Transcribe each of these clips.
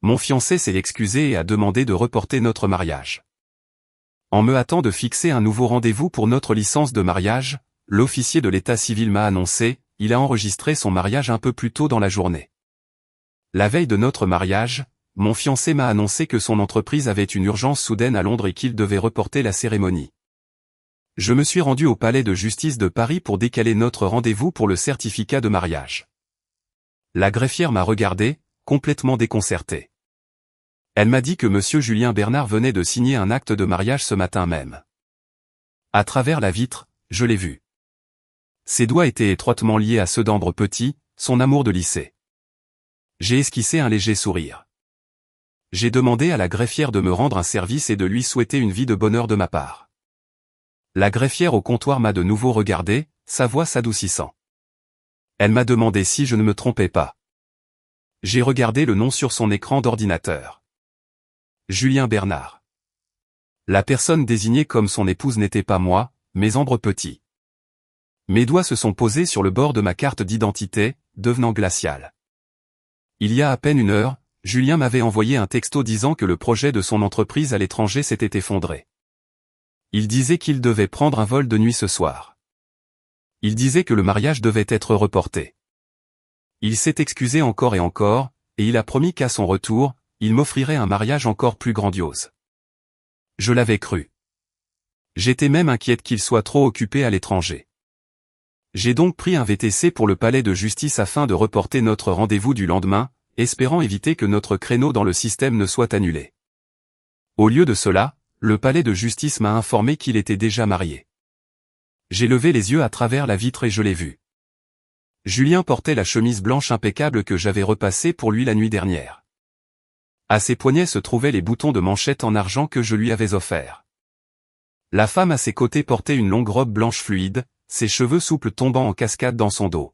Mon fiancé s'est excusé et a demandé de reporter notre mariage. En me hâtant de fixer un nouveau rendez-vous pour notre licence de mariage, l'officier de l'état civil m'a annoncé, il a enregistré son mariage un peu plus tôt dans la journée. La veille de notre mariage, mon fiancé m'a annoncé que son entreprise avait une urgence soudaine à Londres et qu'il devait reporter la cérémonie. Je me suis rendu au palais de justice de Paris pour décaler notre rendez-vous pour le certificat de mariage. La greffière m'a regardé, complètement déconcertée. Elle m'a dit que monsieur Julien Bernard venait de signer un acte de mariage ce matin même. À travers la vitre, je l'ai vu. Ses doigts étaient étroitement liés à ceux d'Ambre Petit, son amour de lycée. J'ai esquissé un léger sourire. J'ai demandé à la greffière de me rendre un service et de lui souhaiter une vie de bonheur de ma part. La greffière au comptoir m'a de nouveau regardé, sa voix s'adoucissant. Elle m'a demandé si je ne me trompais pas. J'ai regardé le nom sur son écran d'ordinateur. Julien Bernard. La personne désignée comme son épouse n'était pas moi, mais Ambre Petit. Mes doigts se sont posés sur le bord de ma carte d'identité, devenant glacial. Il y a à peine une heure, Julien m'avait envoyé un texto disant que le projet de son entreprise à l'étranger s'était effondré. Il disait qu'il devait prendre un vol de nuit ce soir. Il disait que le mariage devait être reporté. Il s'est excusé encore, et il a promis qu'à son retour, il m'offrirait un mariage encore plus grandiose. Je l'avais cru. J'étais même inquiète qu'il soit trop occupé à l'étranger. J'ai donc pris un VTC pour le palais de justice afin de reporter notre rendez-vous du lendemain, espérant éviter que notre créneau dans le système ne soit annulé. Au lieu de cela, le palais de justice m'a informé qu'il était déjà marié. J'ai levé les yeux à travers la vitre et je l'ai vu. Julien portait la chemise blanche impeccable que j'avais repassée pour lui la nuit dernière. À ses poignets se trouvaient les boutons de manchette en argent que je lui avais offerts. La femme à ses côtés portait une longue robe blanche fluide, ses cheveux souples tombant en cascade dans son dos.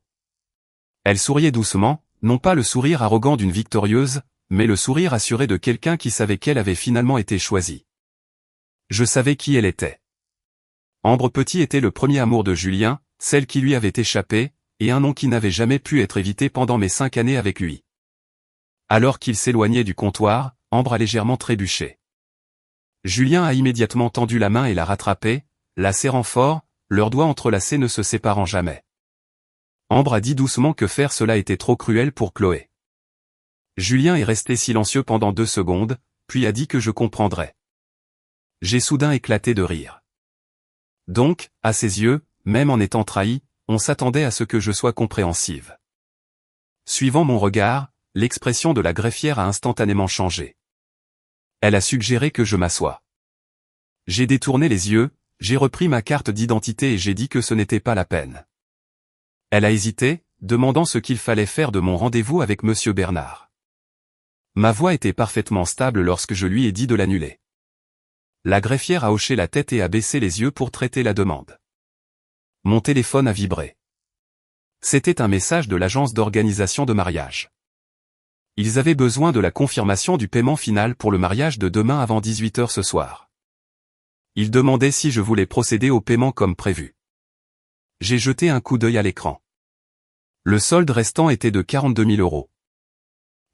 Elle souriait doucement, non pas le sourire arrogant d'une victorieuse, mais le sourire assuré de quelqu'un qui savait qu'elle avait finalement été choisie. Je savais qui elle était. Ambre Petit était le premier amour de Julien, celle qui lui avait échappé, et un nom qui n'avait jamais pu être évité pendant mes 5 années avec lui. Alors qu'il s'éloignait du comptoir, Ambre a légèrement trébuché. Julien a immédiatement tendu la main et l'a rattrapée, la serrant fort, leurs doigts entrelacés ne se séparant jamais. Ambre a dit doucement que faire cela était trop cruel pour Chloé. Julien est resté silencieux pendant 2 secondes, puis a dit que je comprendrais. J'ai soudain éclaté de rire. Donc, à ses yeux, même en étant trahi, on s'attendait à ce que je sois compréhensive. Suivant mon regard, l'expression de la greffière a instantanément changé. Elle a suggéré que je m'assoie. J'ai détourné les yeux, j'ai repris ma carte d'identité et j'ai dit que ce n'était pas la peine. Elle a hésité, demandant ce qu'il fallait faire de mon rendez-vous avec monsieur Bernard. Ma voix était parfaitement stable lorsque je lui ai dit de l'annuler. La greffière a hoché la tête et a baissé les yeux pour traiter la demande. Mon téléphone a vibré. C'était un message de l'agence d'organisation de mariage. Ils avaient besoin de la confirmation du paiement final pour le mariage de demain avant 18 h ce soir. Ils demandaient si je voulais procéder au paiement comme prévu. J'ai jeté un coup d'œil à l'écran. Le solde restant était de 42 000 €.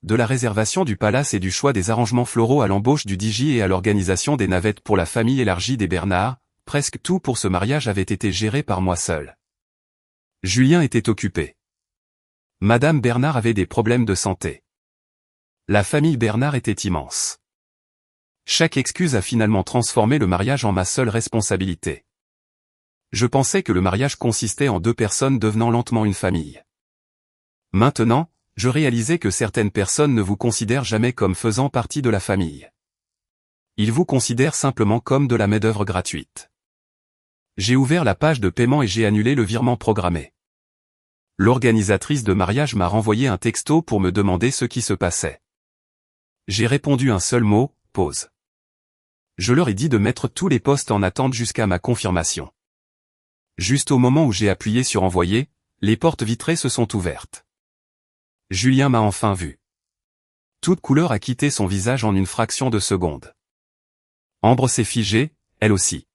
De la réservation du palace et du choix des arrangements floraux à l'embauche du DJ et à l'organisation des navettes pour la famille élargie des Bernard, presque tout pour ce mariage avait été géré par moi seul. Julien était occupé. Madame Bernard avait des problèmes de santé. La famille Bernard était immense. Chaque excuse a finalement transformé le mariage en ma seule responsabilité. Je pensais que le mariage consistait en 2 personnes devenant lentement une famille. Maintenant, je réalisais que certaines personnes ne vous considèrent jamais comme faisant partie de la famille. Ils vous considèrent simplement comme de la main-d'œuvre gratuite. J'ai ouvert la page de paiement et j'ai annulé le virement programmé. L'organisatrice de mariage m'a renvoyé un texto pour me demander ce qui se passait. J'ai répondu un seul mot, pause. Je leur ai dit de mettre tous les postes en attente jusqu'à ma confirmation. Juste au moment où j'ai appuyé sur envoyer, les portes vitrées se sont ouvertes. Julien m'a enfin vu. Toute couleur a quitté son visage en une fraction de seconde. Ambre s'est figée, elle aussi.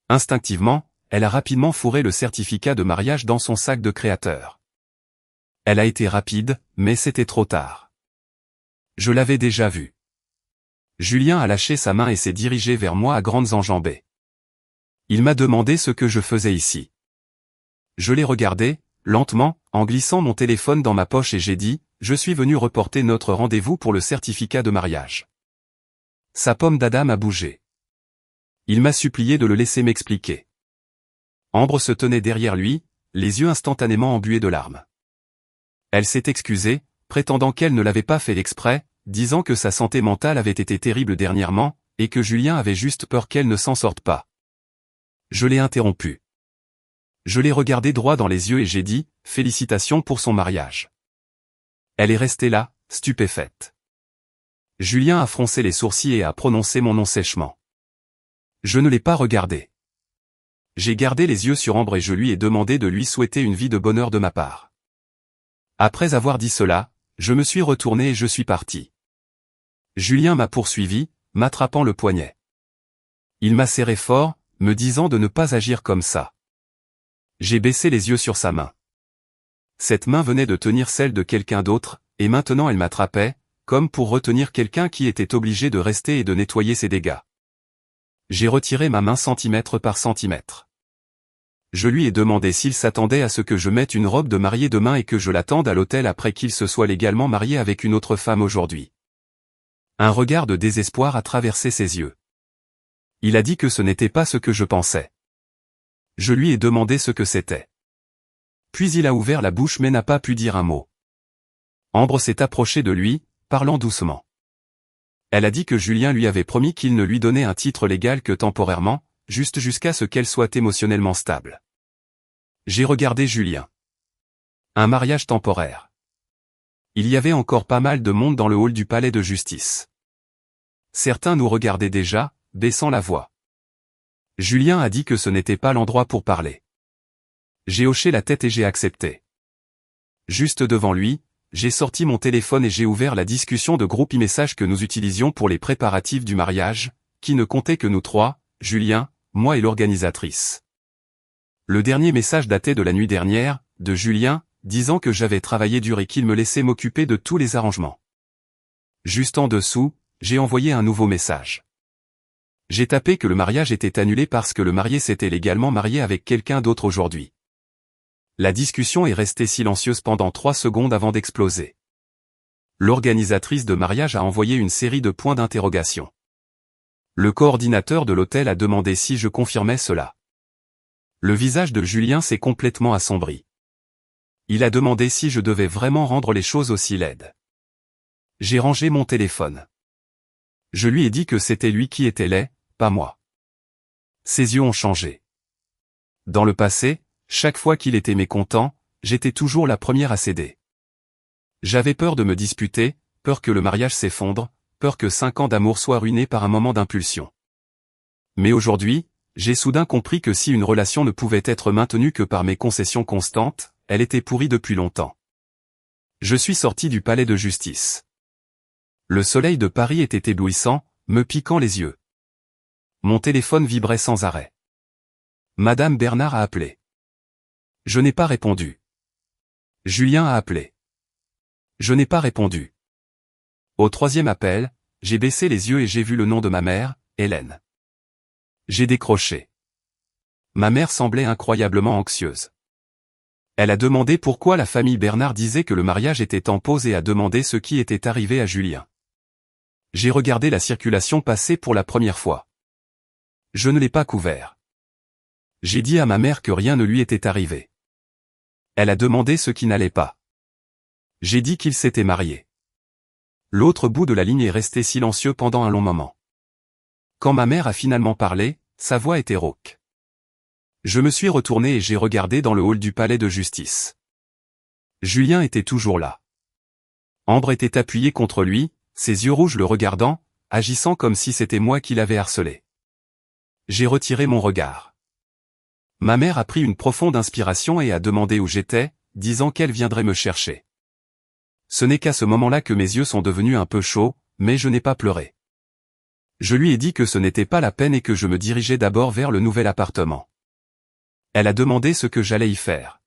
Instinctivement, elle a rapidement fourré le certificat de mariage dans son sac de créateur. Elle a été rapide, mais c'était trop tard. Je l'avais déjà vu. Julien a lâché sa main et s'est dirigé vers moi à grandes enjambées. Il m'a demandé ce que je faisais ici. Je l'ai regardé, lentement, en glissant mon téléphone dans ma poche et j'ai dit, je suis venu reporter notre rendez-vous pour le certificat de mariage. Sa pomme d'Adam a bougé. Il m'a supplié de le laisser m'expliquer. Ambre se tenait derrière lui, les yeux instantanément embués de larmes. Elle s'est excusée, prétendant qu'elle ne l'avait pas fait exprès, disant que sa santé mentale avait été terrible dernièrement, et que Julien avait juste peur qu'elle ne s'en sorte pas. Je l'ai interrompue. Je l'ai regardée droit dans les yeux et j'ai dit, félicitations pour son mariage. Elle est restée là, stupéfaite. Julien a froncé les sourcils et a prononcé mon nom sèchement. Je ne l'ai pas regardé. J'ai gardé les yeux sur Ambre et je lui ai demandé de lui souhaiter une vie de bonheur de ma part. Après avoir dit cela, je me suis retourné et je suis parti. Julien m'a poursuivi, m'attrapant le poignet. Il m'a serré fort, me disant de ne pas agir comme ça. J'ai baissé les yeux sur sa main. Cette main venait de tenir celle de quelqu'un d'autre, et maintenant elle m'attrapait, comme pour retenir quelqu'un qui était obligé de rester et de nettoyer ses dégâts. J'ai retiré ma main centimètre par centimètre. Je lui ai demandé s'il s'attendait à ce que je mette une robe de mariée demain et que je l'attende à l'hôtel après qu'il se soit légalement marié avec une autre femme aujourd'hui. Un regard de désespoir a traversé ses yeux. Il a dit que ce n'était pas ce que je pensais. Je lui ai demandé ce que c'était. Puis il a ouvert la bouche mais n'a pas pu dire un mot. Ambre s'est approchée de lui, parlant doucement. Elle a dit que Julien lui avait promis qu'il ne lui donnait un titre légal que temporairement, juste jusqu'à ce qu'elle soit émotionnellement stable. J'ai regardé Julien. Un mariage temporaire. Il y avait encore pas mal de monde dans le hall du palais de justice. Certains nous regardaient déjà, baissant la voix. Julien a dit que ce n'était pas l'endroit pour parler. J'ai hoché la tête et j'ai accepté. Juste devant lui, j'ai sorti mon téléphone et j'ai ouvert la discussion de groupe e-message que nous utilisions pour les préparatifs du mariage, qui ne comptait que nous trois, Julien, moi et l'organisatrice. Le dernier message datait de la nuit dernière, de Julien, disant que j'avais travaillé dur et qu'il me laissait m'occuper de tous les arrangements. Juste en dessous, j'ai envoyé un nouveau message. J'ai tapé que le mariage était annulé parce que le marié s'était légalement marié avec quelqu'un d'autre aujourd'hui. La discussion est restée silencieuse pendant 3 secondes avant d'exploser. L'organisatrice de mariage a envoyé une série de points d'interrogation. Le coordinateur de l'hôtel a demandé si je confirmais cela. Le visage de Julien s'est complètement assombri. Il a demandé si je devais vraiment rendre les choses aussi laides. J'ai rangé mon téléphone. Je lui ai dit que c'était lui qui était laid, pas moi. Ses yeux ont changé. Dans le passé, chaque fois qu'il était mécontent, j'étais toujours la première à céder. J'avais peur de me disputer, peur que le mariage s'effondre, peur que 5 ans d'amour soient ruinés par un moment d'impulsion. Mais aujourd'hui, j'ai soudain compris que si une relation ne pouvait être maintenue que par mes concessions constantes, elle était pourrie depuis longtemps. Je suis sorti du palais de justice. Le soleil de Paris était éblouissant, me piquant les yeux. Mon téléphone vibrait sans arrêt. Madame Bernard a appelé. Je n'ai pas répondu. Julien a appelé. Je n'ai pas répondu. Au 3e appel, j'ai baissé les yeux et j'ai vu le nom de ma mère, Hélène. J'ai décroché. Ma mère semblait incroyablement anxieuse. Elle a demandé pourquoi la famille Bernard disait que le mariage était en pause et a demandé ce qui était arrivé à Julien. J'ai regardé la circulation passer pour la première fois. Je ne l'ai pas couvert. J'ai dit à ma mère que rien ne lui était arrivé. Elle a demandé ce qui n'allait pas. J'ai dit qu'il s'était marié. L'autre bout de la ligne est resté silencieux pendant un long moment. Quand ma mère a finalement parlé, sa voix était rauque. Je me suis retourné et j'ai regardé dans le hall du palais de justice. Julien était toujours là. Ambre était appuyée contre lui, ses yeux rouges le regardant, agissant comme si c'était moi qui l'avais harcelé. J'ai retiré mon regard. Ma mère a pris une profonde inspiration et a demandé où j'étais, disant qu'elle viendrait me chercher. Ce n'est qu'à ce moment-là que mes yeux sont devenus un peu chauds, mais je n'ai pas pleuré. Je lui ai dit que ce n'était pas la peine et que je me dirigeais d'abord vers le nouvel appartement. Elle a demandé ce que j'allais y faire.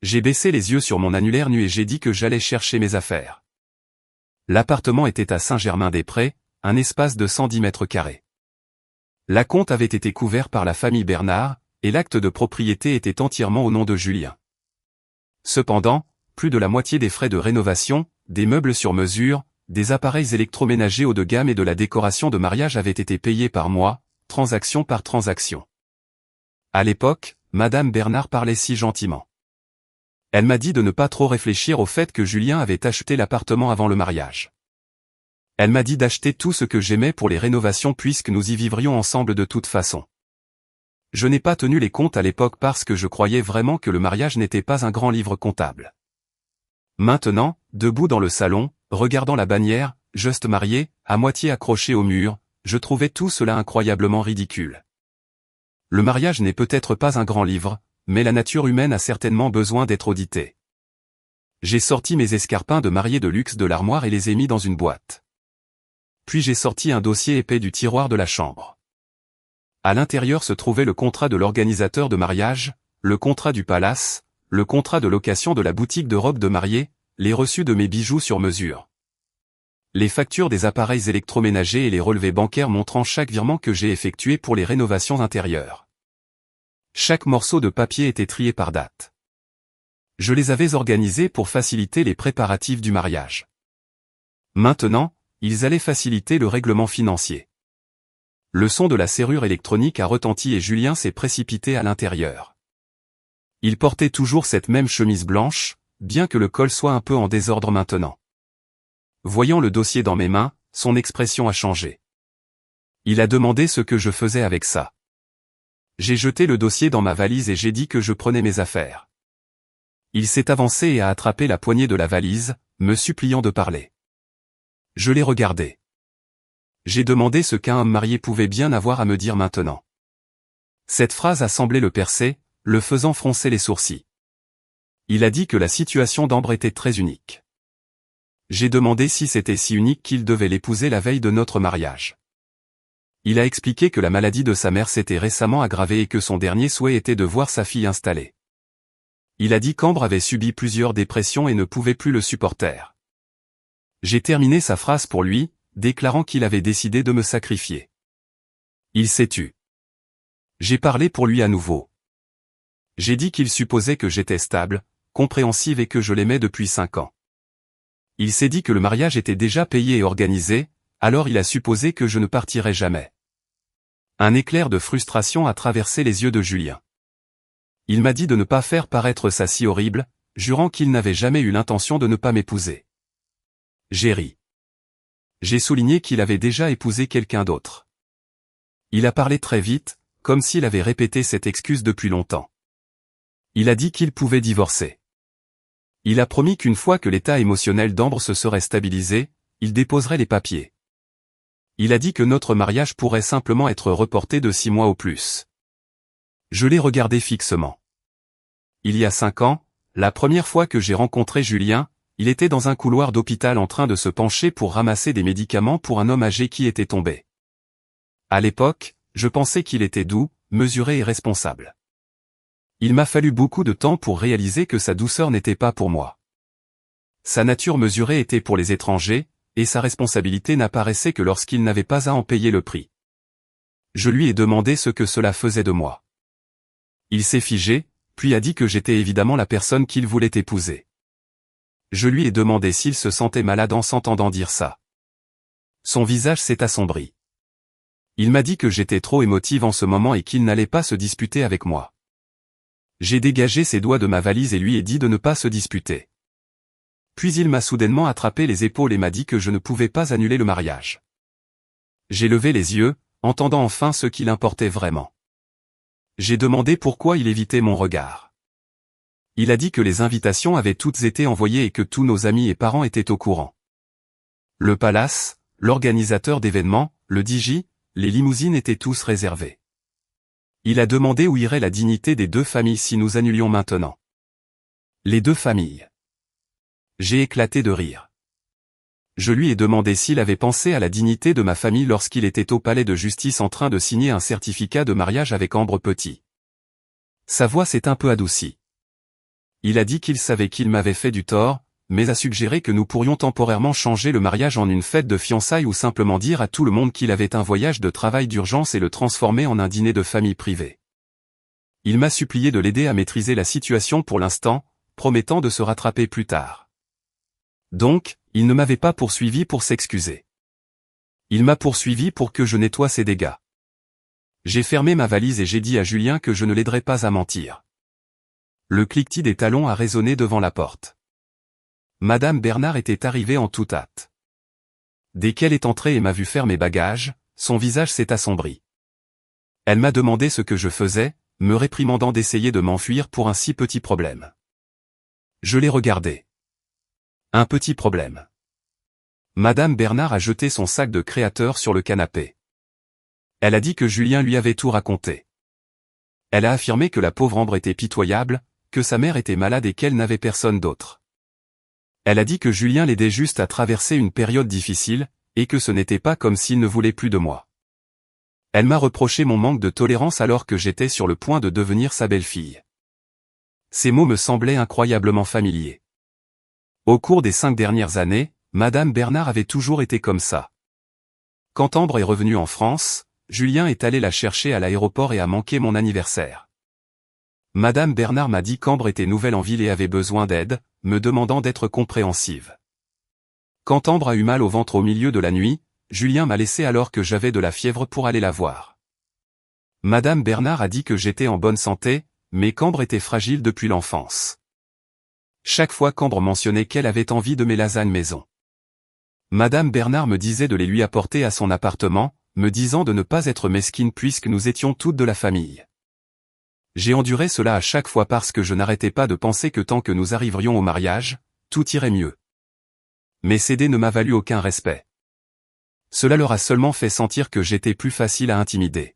J'ai baissé les yeux sur mon annulaire nu et j'ai dit que j'allais chercher mes affaires. L'appartement était à Saint-Germain-des-Prés, un espace de 110 mètres carrés. L'acompte avait été couvert par la famille Bernard, et l'acte de propriété était entièrement au nom de Julien. Cependant, plus de la moitié des frais de rénovation, des meubles sur mesure, des appareils électroménagers haut de gamme et de la décoration de mariage avaient été payés par mois, transaction par transaction. À l'époque, Madame Bernard parlait si gentiment. Elle m'a dit de ne pas trop réfléchir au fait que Julien avait acheté l'appartement avant le mariage. Elle m'a dit d'acheter tout ce que j'aimais pour les rénovations puisque nous y vivrions ensemble de toute façon. Je n'ai pas tenu les comptes à l'époque parce que je croyais vraiment que le mariage n'était pas un grand livre comptable. Maintenant, debout dans le salon, regardant la bannière, juste marié, à moitié accrochée au mur, je trouvais tout cela incroyablement ridicule. Le mariage n'est peut-être pas un grand livre, mais la nature humaine a certainement besoin d'être auditée. J'ai sorti mes escarpins de mariée de luxe de l'armoire et les ai mis dans une boîte. Puis j'ai sorti un dossier épais du tiroir de la chambre. À l'intérieur se trouvait le contrat de l'organisateur de mariage, le contrat du palace, le contrat de location de la boutique de robes de mariée, les reçus de mes bijoux sur mesure. Les factures des appareils électroménagers et les relevés bancaires montrant chaque virement que j'ai effectué pour les rénovations intérieures. Chaque morceau de papier était trié par date. Je les avais organisés pour faciliter les préparatifs du mariage. Maintenant, ils allaient faciliter le règlement financier. Le son de la serrure électronique a retenti et Julien s'est précipité à l'intérieur. Il portait toujours cette même chemise blanche, bien que le col soit un peu en désordre maintenant. Voyant le dossier dans mes mains, son expression a changé. Il a demandé ce que je faisais avec ça. J'ai jeté le dossier dans ma valise et j'ai dit que je prenais mes affaires. Il s'est avancé et a attrapé la poignée de la valise, me suppliant de parler. Je l'ai regardé. J'ai demandé ce qu'un homme marié pouvait bien avoir à me dire maintenant. Cette phrase a semblé le percer, le faisant froncer les sourcils. Il a dit que la situation d'Ambre était très unique. J'ai demandé si c'était si unique qu'il devait l'épouser la veille de notre mariage. Il a expliqué que la maladie de sa mère s'était récemment aggravée et que son dernier souhait était de voir sa fille installée. Il a dit qu'Ambre avait subi plusieurs dépressions et ne pouvait plus le supporter. J'ai terminé sa phrase pour lui, déclarant qu'il avait décidé de me sacrifier. Il s'est tu. J'ai parlé pour lui à nouveau. J'ai dit qu'il supposait que j'étais stable, compréhensive et que je l'aimais depuis 5 ans. Il s'est dit que le mariage était déjà payé et organisé, alors il a supposé que je ne partirais jamais. Un éclair de frustration a traversé les yeux de Julien. Il m'a dit de ne pas faire paraître ça si horrible, jurant qu'il n'avait jamais eu l'intention de ne pas m'épouser. J'ai ri. J'ai souligné qu'il avait déjà épousé quelqu'un d'autre. Il a parlé très vite, comme s'il avait répété cette excuse depuis longtemps. Il a dit qu'il pouvait divorcer. Il a promis qu'une fois que l'état émotionnel d'Ambre se serait stabilisé, il déposerait les papiers. Il a dit que notre mariage pourrait simplement être reporté de 6 mois au plus. Je l'ai regardé fixement. Il y a 5 ans, la première fois que j'ai rencontré Julien, il était dans un couloir d'hôpital en train de se pencher pour ramasser des médicaments pour un homme âgé qui était tombé. À l'époque, je pensais qu'il était doux, mesuré et responsable. Il m'a fallu beaucoup de temps pour réaliser que sa douceur n'était pas pour moi. Sa nature mesurée était pour les étrangers, et sa responsabilité n'apparaissait que lorsqu'il n'avait pas à en payer le prix. Je lui ai demandé ce que cela faisait de moi. Il s'est figé, puis a dit que j'étais évidemment la personne qu'il voulait épouser. Je lui ai demandé s'il se sentait malade en s'entendant dire ça. Son visage s'est assombri. Il m'a dit que j'étais trop émotive en ce moment et qu'il n'allait pas se disputer avec moi. J'ai dégagé ses doigts de ma valise et lui ai dit de ne pas se disputer. Puis il m'a soudainement attrapé les épaules et m'a dit que je ne pouvais pas annuler le mariage. J'ai levé les yeux, entendant enfin ce qu'il importait vraiment. J'ai demandé pourquoi il évitait mon regard. Il a dit que les invitations avaient toutes été envoyées et que tous nos amis et parents étaient au courant. Le palace, l'organisateur d'événements, le DJ, les limousines étaient tous réservés. Il a demandé où irait la dignité des 2 familles si nous annulions maintenant. Les 2 familles. J'ai éclaté de rire. Je lui ai demandé s'il avait pensé à la dignité de ma famille lorsqu'il était au palais de justice en train de signer un certificat de mariage avec Ambre Petit. Sa voix s'est un peu adoucie. Il a dit qu'il savait qu'il m'avait fait du tort, mais a suggéré que nous pourrions temporairement changer le mariage en une fête de fiançailles ou simplement dire à tout le monde qu'il avait un voyage de travail d'urgence et le transformer en un dîner de famille privé. Il m'a supplié de l'aider à maîtriser la situation pour l'instant, promettant de se rattraper plus tard. Donc, il ne m'avait pas poursuivi pour s'excuser. Il m'a poursuivi pour que je nettoie ses dégâts. J'ai fermé ma valise et j'ai dit à Julien que je ne l'aiderais pas à mentir. Le cliquetis des talons a résonné devant la porte. Madame Bernard était arrivée en toute hâte. Dès qu'elle est entrée et m'a vu faire mes bagages, son visage s'est assombri. Elle m'a demandé ce que je faisais, me réprimandant d'essayer de m'enfuir pour un si petit problème. Je l'ai regardé. Un petit problème. Madame Bernard a jeté son sac de créateur sur le canapé. Elle a dit que Julien lui avait tout raconté. Elle a affirmé que la pauvre Ambre était pitoyable, que sa mère était malade et qu'elle n'avait personne d'autre. Elle a dit que Julien l'aidait juste à traverser une période difficile, et que ce n'était pas comme s'il ne voulait plus de moi. Elle m'a reproché mon manque de tolérance alors que j'étais sur le point de devenir sa belle-fille. Ces mots me semblaient incroyablement familiers. Au cours des 5 dernières années, Madame Bernard avait toujours été comme ça. Quand Ambre est revenue en France, Julien est allé la chercher à l'aéroport et a manqué mon anniversaire. Madame Bernard m'a dit qu'Ambre était nouvelle en ville et avait besoin d'aide, me demandant d'être compréhensive. Quand Ambre a eu mal au ventre au milieu de la nuit, Julien m'a laissé alors que j'avais de la fièvre pour aller la voir. Madame Bernard a dit que j'étais en bonne santé, mais qu'Ambre était fragile depuis l'enfance. Chaque fois qu'Ambre mentionnait qu'elle avait envie de mes lasagnes maison, Madame Bernard me disait de les lui apporter à son appartement, me disant de ne pas être mesquine puisque nous étions toutes de la famille. J'ai enduré cela à chaque fois parce que je n'arrêtais pas de penser que tant que nous arriverions au mariage, tout irait mieux. Mais céder ne m'a valu aucun respect. Cela leur a seulement fait sentir que j'étais plus facile à intimider.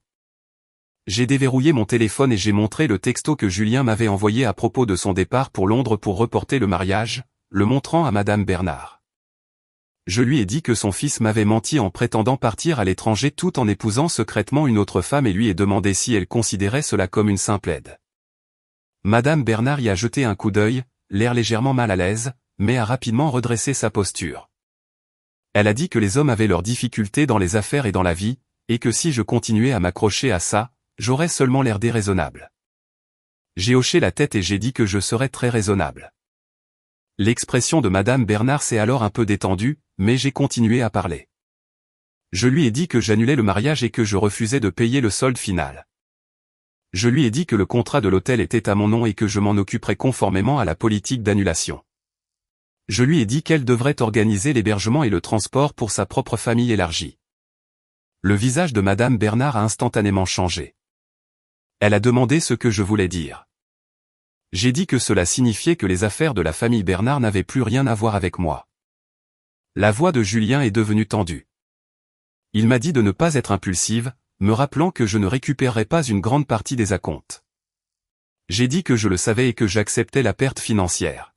J'ai déverrouillé mon téléphone et j'ai montré le texto que Julien m'avait envoyé à propos de son départ pour Londres pour reporter le mariage, le montrant à Madame Bernard. Je lui ai dit que son fils m'avait menti en prétendant partir à l'étranger tout en épousant secrètement une autre femme et lui ai demandé si elle considérait cela comme une simple aide. Madame Bernard y a jeté un coup d'œil, l'air légèrement mal à l'aise, mais a rapidement redressé sa posture. Elle a dit que les hommes avaient leurs difficultés dans les affaires et dans la vie, et que si je continuais à m'accrocher à ça, j'aurais seulement l'air déraisonnable. J'ai hoché la tête et j'ai dit que je serais très raisonnable. L'expression de Madame Bernard s'est alors un peu détendue, mais j'ai continué à parler. Je lui ai dit que j'annulais le mariage et que je refusais de payer le solde final. Je lui ai dit que le contrat de l'hôtel était à mon nom et que je m'en occuperais conformément à la politique d'annulation. Je lui ai dit qu'elle devrait organiser l'hébergement et le transport pour sa propre famille élargie. Le visage de Madame Bernard a instantanément changé. Elle a demandé ce que je voulais dire. J'ai dit que cela signifiait que les affaires de la famille Bernard n'avaient plus rien à voir avec moi. La voix de Julien est devenue tendue. Il m'a dit de ne pas être impulsive, me rappelant que je ne récupérerais pas une grande partie des acomptes. J'ai dit que je le savais et que j'acceptais la perte financière.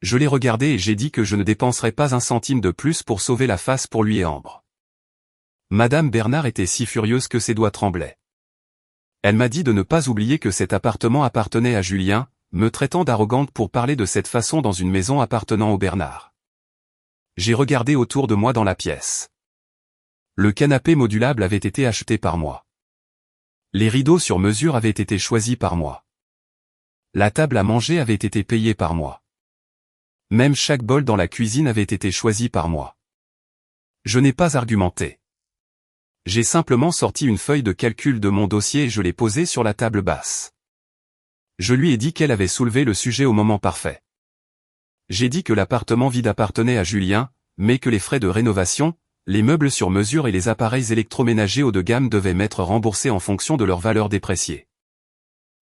Je l'ai regardé et j'ai dit que je ne dépenserais pas un centime de plus pour sauver la face pour lui et Ambre. Madame Bernard était si furieuse que ses doigts tremblaient. Elle m'a dit de ne pas oublier que cet appartement appartenait à Julien, me traitant d'arrogante pour parler de cette façon dans une maison appartenant au Bernard. J'ai regardé autour de moi dans la pièce. Le canapé modulable avait été acheté par moi. Les rideaux sur mesure avaient été choisis par moi. La table à manger avait été payée par moi. Même chaque bol dans la cuisine avait été choisi par moi. Je n'ai pas argumenté. J'ai simplement sorti une feuille de calcul de mon dossier et je l'ai posée sur la table basse. Je lui ai dit qu'elle avait soulevé le sujet au moment parfait. J'ai dit que l'appartement vide appartenait à Julien, mais que les frais de rénovation, les meubles sur mesure et les appareils électroménagers haut de gamme devaient m'être remboursés en fonction de leur valeur dépréciée.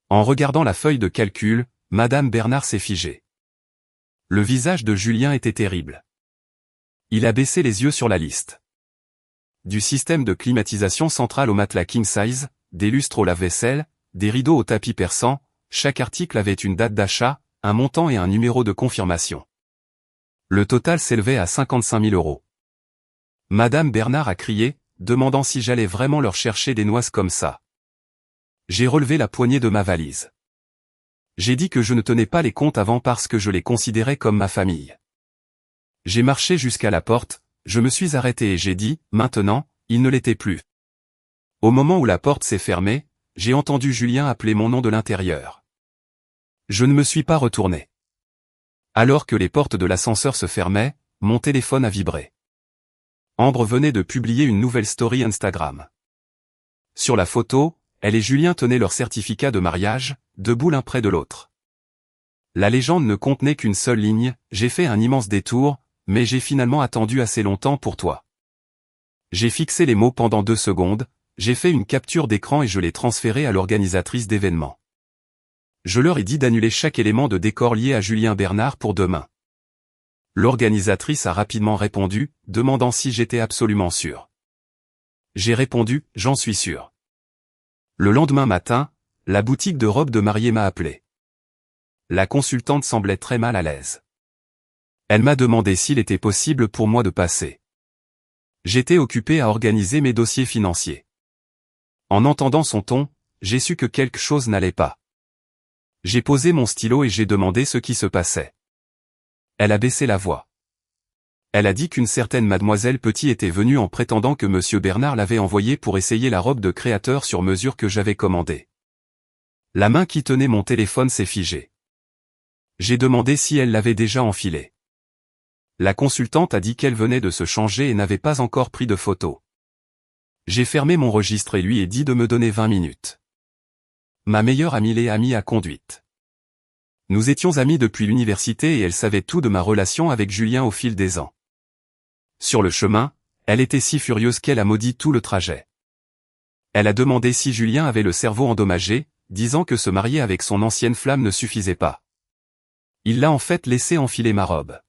En regardant la feuille de calcul, Madame Bernard s'est figée. Le visage de Julien était terrible. Il a baissé les yeux sur la liste. Du système de climatisation centrale au matelas king size, des lustres au lave-vaisselle, des rideaux au tapis persan, chaque article avait une date d'achat, un montant et un numéro de confirmation. Le total s'élevait à 55 000 €. Madame Bernard a crié, demandant si j'allais vraiment leur chercher des noises comme ça. J'ai relevé la poignée de ma valise. J'ai dit que je ne tenais pas les comptes avant parce que je les considérais comme ma famille. J'ai marché jusqu'à la porte, je me suis arrêté et j'ai dit, maintenant, il ne l'était plus. Au moment où la porte s'est fermée, j'ai entendu Julien appeler mon nom de l'intérieur. Je ne me suis pas retourné. Alors que les portes de l'ascenseur se fermaient, mon téléphone a vibré. Ambre venait de publier une nouvelle story Instagram. Sur la photo, elle et Julien tenaient leur certificat de mariage, debout l'un près de l'autre. La légende ne contenait qu'une seule ligne, j'ai fait un immense détour, mais j'ai finalement attendu assez longtemps pour toi. J'ai fixé les mots pendant 2 secondes, j'ai fait une capture d'écran et je l'ai transféré à l'organisatrice d'événements. Je leur ai dit d'annuler chaque élément de décor lié à Julien Bernard pour demain. L'organisatrice a rapidement répondu, demandant si j'étais absolument sûr. J'ai répondu, j'en suis sûr. Le lendemain matin, la boutique de robes de mariée m'a appelé. La consultante semblait très mal à l'aise. Elle m'a demandé s'il était possible pour moi de passer. J'étais occupé à organiser mes dossiers financiers. En entendant son ton, j'ai su que quelque chose n'allait pas. J'ai posé mon stylo et j'ai demandé ce qui se passait. Elle a baissé la voix. Elle a dit qu'une certaine mademoiselle Petit était venue en prétendant que monsieur Bernard l'avait envoyée pour essayer la robe de créateur sur mesure que j'avais commandée. La main qui tenait mon téléphone s'est figée. J'ai demandé si elle l'avait déjà enfilée. La consultante a dit qu'elle venait de se changer et n'avait pas encore pris de photos. J'ai fermé mon registre et lui ai dit de me donner 20 minutes. Ma meilleure amie Léa a conduite. Nous étions amis depuis l'université et elle savait tout de ma relation avec Julien au fil des ans. Sur le chemin, elle était si furieuse qu'elle a maudit tout le trajet. Elle a demandé si Julien avait le cerveau endommagé, disant que se marier avec son ancienne flamme ne suffisait pas. Il l'a en fait laissé enfiler ma robe.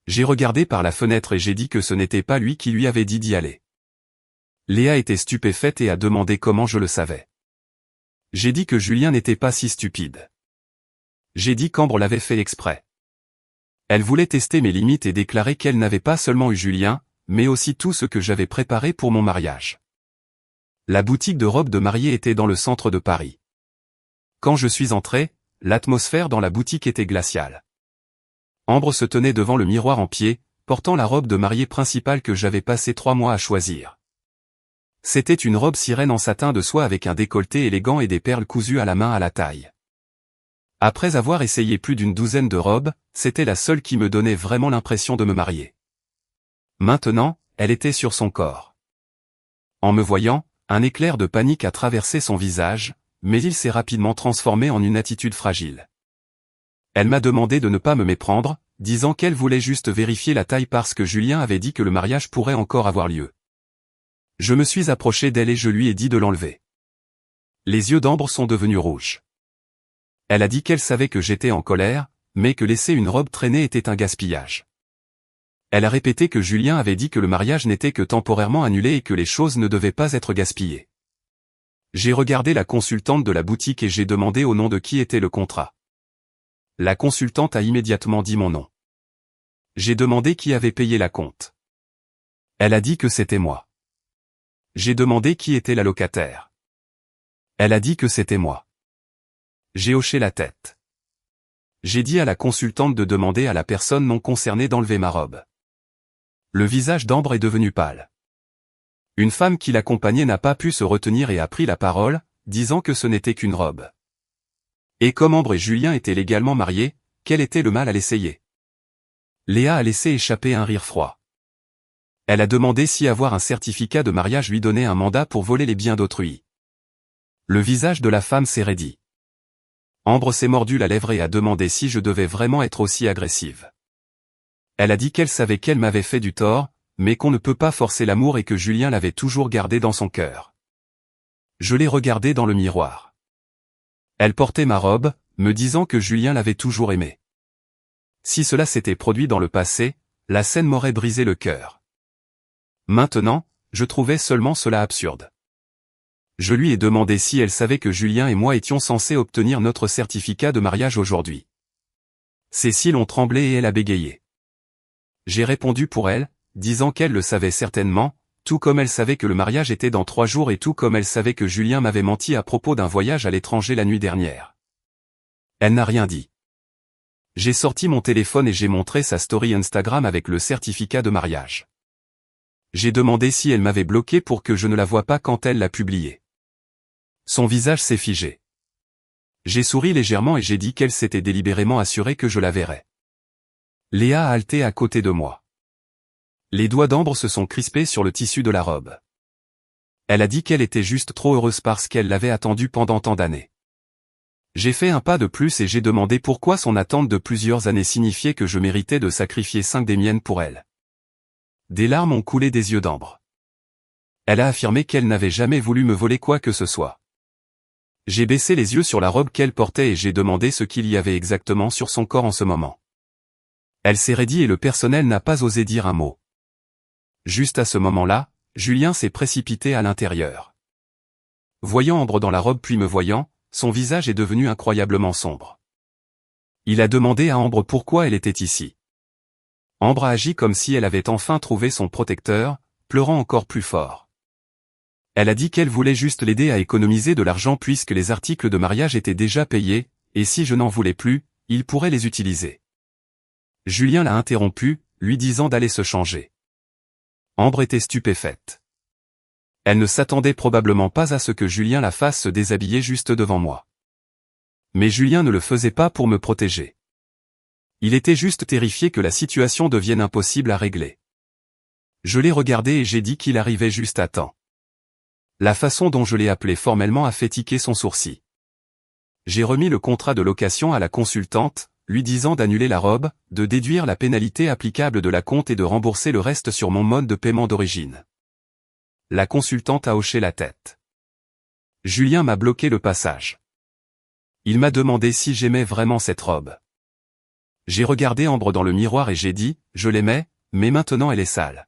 J'ai regardé par la fenêtre et j'ai dit que ce n'était pas lui qui lui avait dit d'y aller. Léa était stupéfaite et a demandé comment je le savais. J'ai dit que Julien n'était pas si stupide. J'ai dit qu'Ambre l'avait fait exprès. Elle voulait tester mes limites et déclarer qu'elle n'avait pas seulement eu Julien, mais aussi tout ce que j'avais préparé pour mon mariage. La boutique de robes de mariée était dans le centre de Paris. Quand je suis entré, l'atmosphère dans la boutique était glaciale. Ambre se tenait devant le miroir en pied, portant la robe de mariée principale que j'avais passé 3 mois à choisir. C'était une robe sirène en satin de soie avec un décolleté élégant et des perles cousues à la main à la taille. Après avoir essayé plus d'une douzaine de robes, c'était la seule qui me donnait vraiment l'impression de me marier. Maintenant, elle était sur son corps. En me voyant, un éclair de panique a traversé son visage, mais il s'est rapidement transformé en une attitude fragile. Elle m'a demandé de ne pas me méprendre, disant qu'elle voulait juste vérifier la taille parce que Julien avait dit que le mariage pourrait encore avoir lieu. Je me suis approché d'elle et je lui ai dit de l'enlever. Les yeux d'Ambre sont devenus rouges. Elle a dit qu'elle savait que j'étais en colère, mais que laisser une robe traîner était un gaspillage. Elle a répété que Julien avait dit que le mariage n'était que temporairement annulé et que les choses ne devaient pas être gaspillées. J'ai regardé la consultante de la boutique et j'ai demandé au nom de qui était le contrat. La consultante a immédiatement dit mon nom. J'ai demandé qui avait payé la compte. Elle a dit que c'était moi. J'ai demandé qui était la locataire. Elle a dit que c'était moi. J'ai hoché la tête. J'ai dit à la consultante de demander à la personne non concernée d'enlever ma robe. Le visage d'Ambre est devenu pâle. Une femme qui l'accompagnait n'a pas pu se retenir et a pris la parole, disant que ce n'était qu'une robe. Et comme Ambre et Julien étaient légalement mariés, quel était le mal à l'essayer? Léa a laissé échapper un rire froid. Elle a demandé si avoir un certificat de mariage lui donnait un mandat pour voler les biens d'autrui. Le visage de la femme s'est raidi. Ambre s'est mordu la lèvre et a demandé si je devais vraiment être aussi agressive. Elle a dit qu'elle savait qu'elle m'avait fait du tort, mais qu'on ne peut pas forcer l'amour et que Julien l'avait toujours gardé dans son cœur. Je l'ai regardée dans le miroir. Elle portait ma robe, me disant que Julien l'avait toujours aimée. Si cela s'était produit dans le passé, la scène m'aurait brisé le cœur. Maintenant, je trouvais seulement cela absurde. Je lui ai demandé si elle savait que Julien et moi étions censés obtenir notre certificat de mariage aujourd'hui. Ses cils ont tremblé et elle a bégayé. J'ai répondu pour elle, disant qu'elle le savait certainement, tout comme elle savait que le mariage était dans 3 jours et tout comme elle savait que Julien m'avait menti à propos d'un voyage à l'étranger la nuit dernière. Elle n'a rien dit. J'ai sorti mon téléphone et j'ai montré sa story Instagram avec le certificat de mariage. J'ai demandé si elle m'avait bloqué pour que je ne la voie pas quand elle l'a publié. Son visage s'est figé. J'ai souri légèrement et j'ai dit qu'elle s'était délibérément assurée que je la verrais. Léa a halté à côté de moi. Les doigts d'Ambre se sont crispés sur le tissu de la robe. Elle a dit qu'elle était juste trop heureuse parce qu'elle l'avait attendue pendant tant d'années. J'ai fait un pas de plus et j'ai demandé pourquoi son attente de plusieurs années signifiait que je méritais de sacrifier 5 des miennes pour elle. Des larmes ont coulé des yeux d'Ambre. Elle a affirmé qu'elle n'avait jamais voulu me voler quoi que ce soit. J'ai baissé les yeux sur la robe qu'elle portait et j'ai demandé ce qu'il y avait exactement sur son corps en ce moment. Elle s'est raidie et le personnel n'a pas osé dire un mot. Juste à ce moment-là, Julien s'est précipité à l'intérieur. Voyant Ambre dans la robe puis me voyant, son visage est devenu incroyablement sombre. Il a demandé à Ambre pourquoi elle était ici. Ambre a agi comme si elle avait enfin trouvé son protecteur, pleurant encore plus fort. Elle a dit qu'elle voulait juste l'aider à économiser de l'argent puisque les articles de mariage étaient déjà payés, et si je n'en voulais plus, il pourrait les utiliser. Julien l'a interrompu, lui disant d'aller se changer. Ambre était stupéfaite. Elle ne s'attendait probablement pas à ce que Julien la fasse se déshabiller juste devant moi. Mais Julien ne le faisait pas pour me protéger. Il était juste terrifié que la situation devienne impossible à régler. Je l'ai regardé et j'ai dit qu'il arrivait juste à temps. La façon dont je l'ai appelé formellement a fait tiquer son sourcil. J'ai remis le contrat de location à la consultante, lui disant d'annuler la robe, de déduire la pénalité applicable de la compte et de rembourser le reste sur mon mode de paiement d'origine. La consultante a hoché la tête. Julien m'a bloqué le passage. Il m'a demandé si j'aimais vraiment cette robe. J'ai regardé Ambre dans le miroir et j'ai dit, je l'aimais, mais maintenant elle est sale.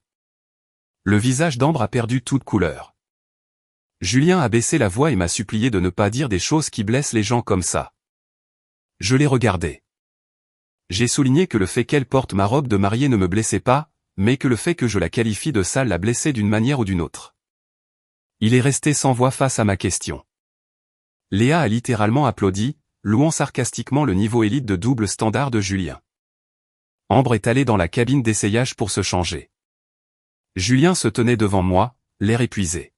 Le visage d'Ambre a perdu toute couleur. Julien a baissé la voix et m'a supplié de ne pas dire des choses qui blessent les gens comme ça. Je l'ai regardé. J'ai souligné que le fait qu'elle porte ma robe de mariée ne me blessait pas, mais que le fait que je la qualifie de sale la blessait d'une manière ou d'une autre. Il est resté sans voix face à ma question. Léa a littéralement applaudi, louant sarcastiquement le niveau élite de double standard de Julien. Ambre est allée dans la cabine d'essayage pour se changer. Julien se tenait devant moi, l'air épuisé.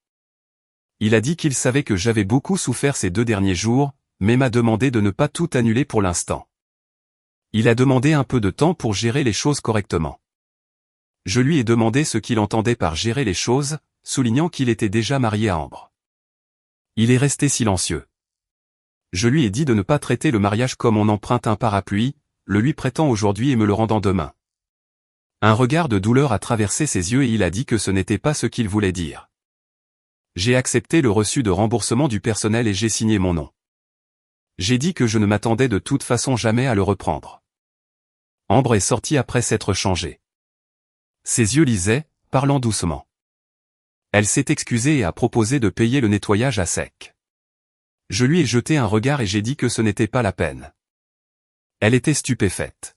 Il a dit qu'il savait que j'avais beaucoup souffert ces 2 derniers jours, mais m'a demandé de ne pas tout annuler pour l'instant. Il a demandé un peu de temps pour gérer les choses correctement. Je lui ai demandé ce qu'il entendait par gérer les choses, soulignant qu'il était déjà marié à Ambre. Il est resté silencieux. Je lui ai dit de ne pas traiter le mariage comme on emprunte un parapluie, le lui prêtant aujourd'hui et me le rendant demain. Un regard de douleur a traversé ses yeux et il a dit que ce n'était pas ce qu'il voulait dire. J'ai accepté le reçu de remboursement du personnel et j'ai signé mon nom. J'ai dit que je ne m'attendais de toute façon jamais à le reprendre. Ambre est sortie après s'être changée. Ses yeux lisaient, parlant doucement. Elle s'est excusée et a proposé de payer le nettoyage à sec. Je lui ai jeté un regard et j'ai dit que ce n'était pas la peine. Elle était stupéfaite.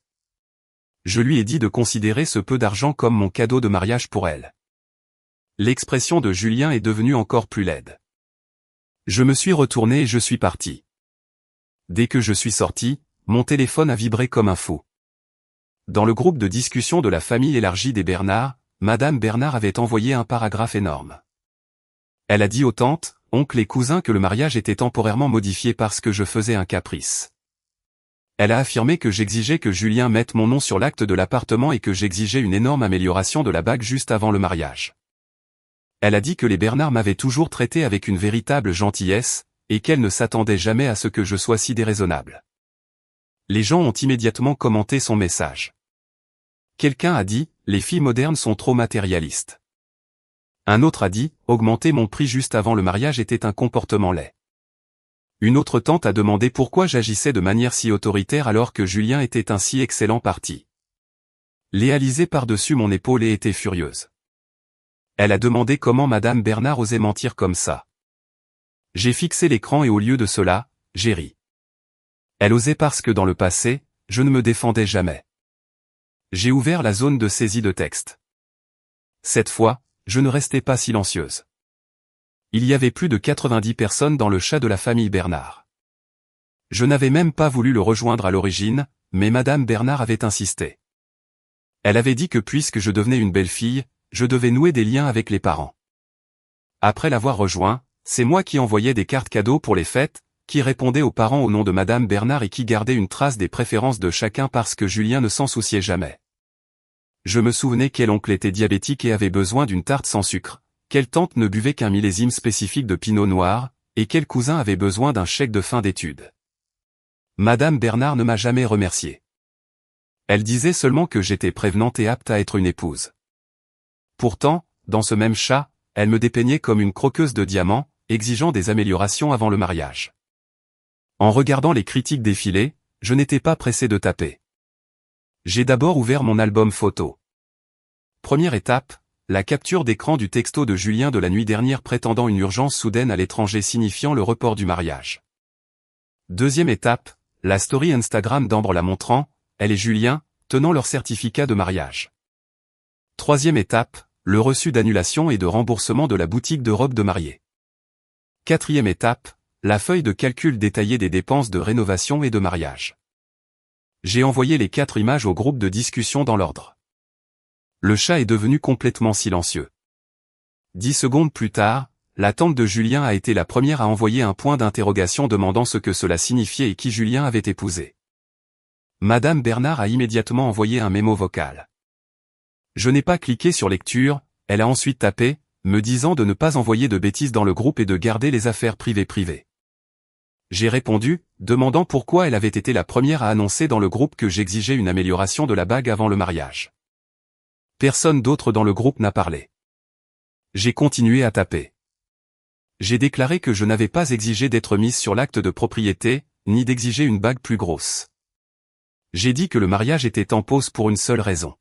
Je lui ai dit de considérer ce peu d'argent comme mon cadeau de mariage pour elle. L'expression de Julien est devenue encore plus laide. Je me suis retourné et je suis parti. Dès que je suis sorti, mon téléphone a vibré comme un fou. Dans le groupe de discussion de la famille élargie des Bernard, Madame Bernard avait envoyé un paragraphe énorme. Elle a dit aux tantes, oncles et cousins que le mariage était temporairement modifié parce que je faisais un caprice. Elle a affirmé que j'exigeais que Julien mette mon nom sur l'acte de l'appartement et que j'exigeais une énorme amélioration de la bague juste avant le mariage. Elle a dit que les Bernard m'avaient toujours traité avec une véritable gentillesse, et qu'elle ne s'attendait jamais à ce que je sois si déraisonnable. Les gens ont immédiatement commenté son message. Quelqu'un a dit, les filles modernes sont trop matérialistes. Un autre a dit, augmenter mon prix juste avant le mariage était un comportement laid. Une autre tante a demandé pourquoi j'agissais de manière si autoritaire alors que Julien était un si excellent parti. Léa lisait par-dessus mon épaule et était furieuse. Elle a demandé comment Madame Bernard osait mentir comme ça. J'ai fixé l'écran et au lieu de cela, j'ai ri. Elle osait parce que dans le passé, je ne me défendais jamais. J'ai ouvert la zone de saisie de texte. Cette fois, je ne restais pas silencieuse. Il y avait plus de 90 personnes dans le chat de la famille Bernard. Je n'avais même pas voulu le rejoindre à l'origine, mais Madame Bernard avait insisté. Elle avait dit que puisque je devenais une belle-fille, je devais nouer des liens avec les parents. Après l'avoir rejoint, c'est moi qui envoyais des cartes cadeaux pour les fêtes, qui répondait aux parents au nom de Madame Bernard et qui gardait une trace des préférences de chacun parce que Julien ne s'en souciait jamais. Je me souvenais quel oncle était diabétique et avait besoin d'une tarte sans sucre, quelle tante ne buvait qu'un millésime spécifique de pinot noir, et quel cousin avait besoin d'un chèque de fin d'études. Madame Bernard ne m'a jamais remercié. Elle disait seulement que j'étais prévenante et apte à être une épouse. Pourtant, dans ce même chat, elle me dépeignait comme une croqueuse de diamants, exigeant des améliorations avant le mariage. En regardant les critiques défiler, je n'étais pas pressé de taper. J'ai d'abord ouvert mon album photo. Première étape, la capture d'écran du texto de Julien de la nuit dernière prétendant une urgence soudaine à l'étranger signifiant le report du mariage. Deuxième étape, la story Instagram d'Ambre la montrant, elle et Julien, tenant leur certificat de mariage. Troisième étape, le reçu d'annulation et de remboursement de la boutique de robes de mariée. Quatrième étape, la feuille de calcul détaillée des dépenses de rénovation et de mariage. J'ai envoyé les 4 images au groupe de discussion dans l'ordre. Le chat est devenu complètement silencieux. 10 secondes plus tard, la tante de Julien a été la première à envoyer un point d'interrogation demandant ce que cela signifiait et qui Julien avait épousé. Madame Bernard a immédiatement envoyé un mémo vocal. Je n'ai pas cliqué sur lecture, elle a ensuite tapé, me disant de ne pas envoyer de bêtises dans le groupe et de garder les affaires privées. J'ai répondu, demandant pourquoi elle avait été la première à annoncer dans le groupe que j'exigeais une amélioration de la bague avant le mariage. Personne d'autre dans le groupe n'a parlé. J'ai continué à taper. J'ai déclaré que je n'avais pas exigé d'être mise sur l'acte de propriété, ni d'exiger une bague plus grosse. J'ai dit que le mariage était en pause pour une seule raison.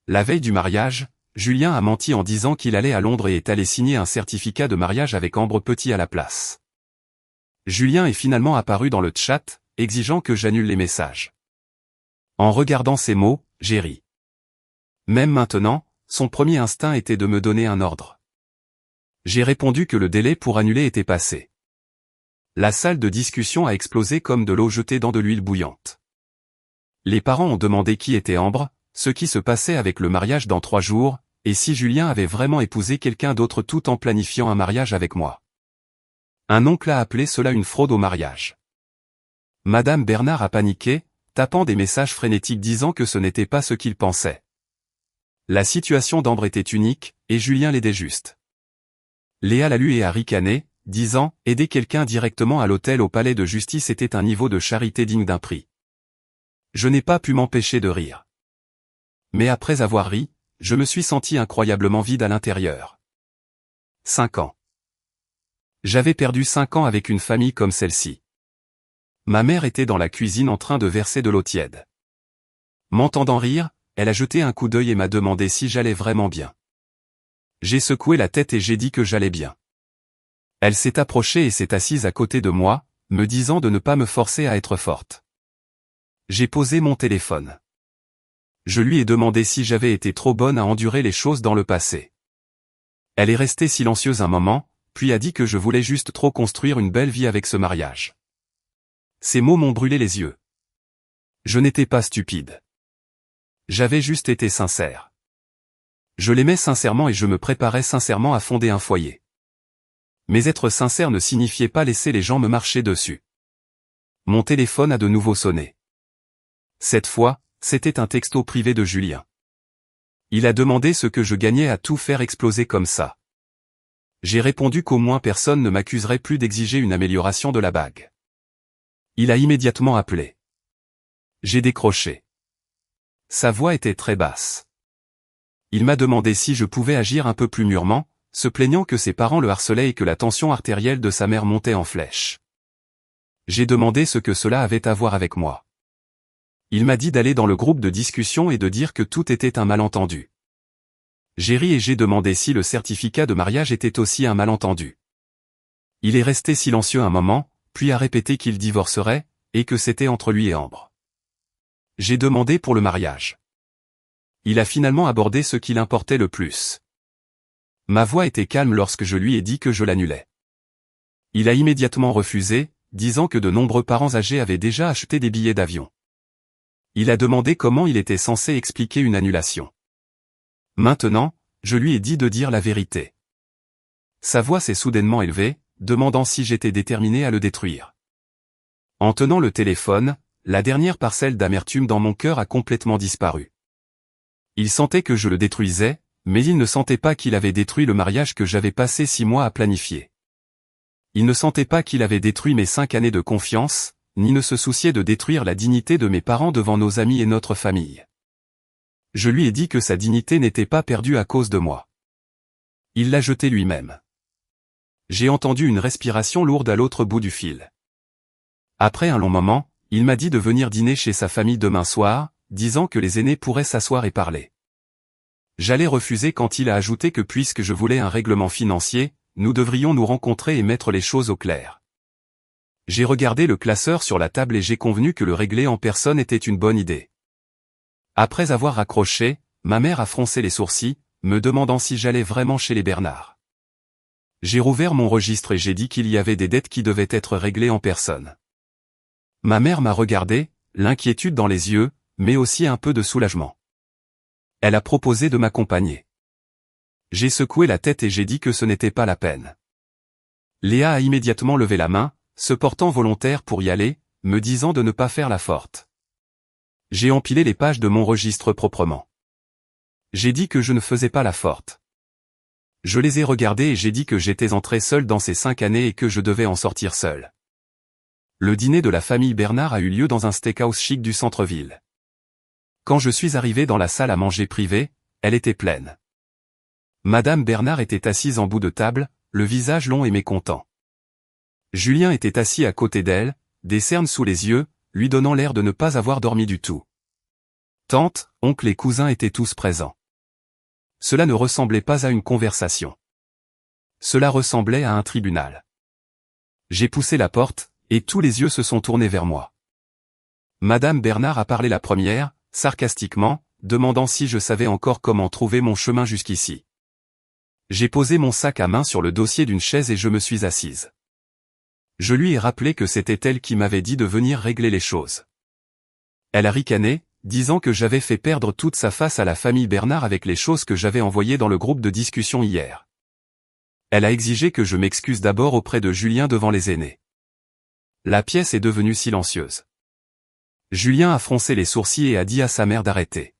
La veille du mariage, Julien a menti en disant qu'il allait à Londres et est allé signer un certificat de mariage avec Ambre Petit à la place. Julien est finalement apparu dans le chat, exigeant que j'annule les messages. En regardant ces mots, j'ai ri. Même maintenant, son premier instinct était de me donner un ordre. J'ai répondu que le délai pour annuler était passé. La salle de discussion a explosé comme de l'eau jetée dans de l'huile bouillante. Les parents ont demandé qui était Ambre, ce qui se passait avec le mariage dans 3 jours, et si Julien avait vraiment épousé quelqu'un d'autre tout en planifiant un mariage avec moi. Un oncle a appelé cela une fraude au mariage. Madame Bernard a paniqué, tapant des messages frénétiques disant que ce n'était pas ce qu'il pensait. La situation d'Ambre était unique, et Julien l'aidait juste. Léa l'a lu et a ricané, disant « Aider quelqu'un directement à l'hôtel au palais de justice était un niveau de charité digne d'un prix. » Je n'ai pas pu m'empêcher de rire. Mais après avoir ri, je me suis senti incroyablement vide à l'intérieur. 5 ans. J'avais perdu 5 ans avec une famille comme celle-ci. Ma mère était dans la cuisine en train de verser de l'eau tiède. M'entendant rire, elle a jeté un coup d'œil et m'a demandé si j'allais vraiment bien. J'ai secoué la tête et j'ai dit que j'allais bien. Elle s'est approchée et s'est assise à côté de moi, me disant de ne pas me forcer à être forte. J'ai posé mon téléphone. Je lui ai demandé si j'avais été trop bonne à endurer les choses dans le passé. Elle est restée silencieuse un moment, puis a dit que je voulais juste trop construire une belle vie avec ce mariage. Ces mots m'ont brûlé les yeux. Je n'étais pas stupide. J'avais juste été sincère. Je l'aimais sincèrement et je me préparais sincèrement à fonder un foyer. Mais être sincère ne signifiait pas laisser les gens me marcher dessus. Mon téléphone a de nouveau sonné. Cette fois, c'était un texto privé de Julien. Il a demandé ce que je gagnais à tout faire exploser comme ça. J'ai répondu qu'au moins personne ne m'accuserait plus d'exiger une amélioration de la bague. Il a immédiatement appelé. J'ai décroché. Sa voix était très basse. Il m'a demandé si je pouvais agir un peu plus mûrement, se plaignant que ses parents le harcelaient et que la tension artérielle de sa mère montait en flèche. J'ai demandé ce que cela avait à voir avec moi. Il m'a dit d'aller dans le groupe de discussion et de dire que tout était un malentendu. J'ai ri et j'ai demandé si le certificat de mariage était aussi un malentendu. Il est resté silencieux un moment, puis a répété qu'il divorcerait, et que c'était entre lui et Ambre. J'ai demandé pour le mariage. Il a finalement abordé ce qui l'importait le plus. Ma voix était calme lorsque je lui ai dit que je l'annulais. Il a immédiatement refusé, disant que de nombreux parents âgés avaient déjà acheté des billets d'avion. Il a demandé comment il était censé expliquer une annulation. Maintenant, je lui ai dit de dire la vérité. Sa voix s'est soudainement élevée, demandant si j'étais déterminé à le détruire. En tenant le téléphone, la dernière parcelle d'amertume dans mon cœur a complètement disparu. Il sentait que je le détruisais, mais il ne sentait pas qu'il avait détruit le mariage que j'avais passé 6 mois à planifier. Il ne sentait pas qu'il avait détruit mes 5 années de confiance, ni ne se souciait de détruire la dignité de mes parents devant nos amis et notre famille. Je lui ai dit que sa dignité n'était pas perdue à cause de moi. Il l'a jetée lui-même. J'ai entendu une respiration lourde à l'autre bout du fil. Après un long moment, il m'a dit de venir dîner chez sa famille demain soir, disant que les aînés pourraient s'asseoir et parler. J'allais refuser quand il a ajouté que puisque je voulais un règlement financier, nous devrions nous rencontrer et mettre les choses au clair. J'ai regardé le classeur sur la table et j'ai convenu que le régler en personne était une bonne idée. Après avoir raccroché, ma mère a froncé les sourcils, me demandant si j'allais vraiment chez les Bernard. J'ai rouvert mon registre et j'ai dit qu'il y avait des dettes qui devaient être réglées en personne. Ma mère m'a regardé, l'inquiétude dans les yeux, mais aussi un peu de soulagement. Elle a proposé de m'accompagner. J'ai secoué la tête et j'ai dit que ce n'était pas la peine. Léa a immédiatement levé la main, se portant volontaire pour y aller, me disant de ne pas faire la forte. J'ai empilé les pages de mon registre proprement. J'ai dit que je ne faisais pas la forte. Je les ai regardées et j'ai dit que j'étais entré seul dans ces 5 années et que je devais en sortir seul. Le dîner de la famille Bernard a eu lieu dans un steakhouse chic du centre-ville. Quand je suis arrivé dans la salle à manger privée, elle était pleine. Madame Bernard était assise en bout de table, le visage long et mécontent. Julien était assis à côté d'elle, des cernes sous les yeux, lui donnant l'air de ne pas avoir dormi du tout. Tante, oncle et cousins étaient tous présents. Cela ne ressemblait pas à une conversation. Cela ressemblait à un tribunal. J'ai poussé la porte, et tous les yeux se sont tournés vers moi. Madame Bernard a parlé la première, sarcastiquement, demandant si je savais encore comment trouver mon chemin jusqu'ici. J'ai posé mon sac à main sur le dossier d'une chaise et je me suis assise. Je lui ai rappelé que c'était elle qui m'avait dit de venir régler les choses. Elle a ricané, disant que j'avais fait perdre toute sa face à la famille Bernard avec les choses que j'avais envoyées dans le groupe de discussion hier. Elle a exigé que je m'excuse d'abord auprès de Julien devant les aînés. La pièce est devenue silencieuse. Julien a froncé les sourcils et a dit à sa mère d'arrêter.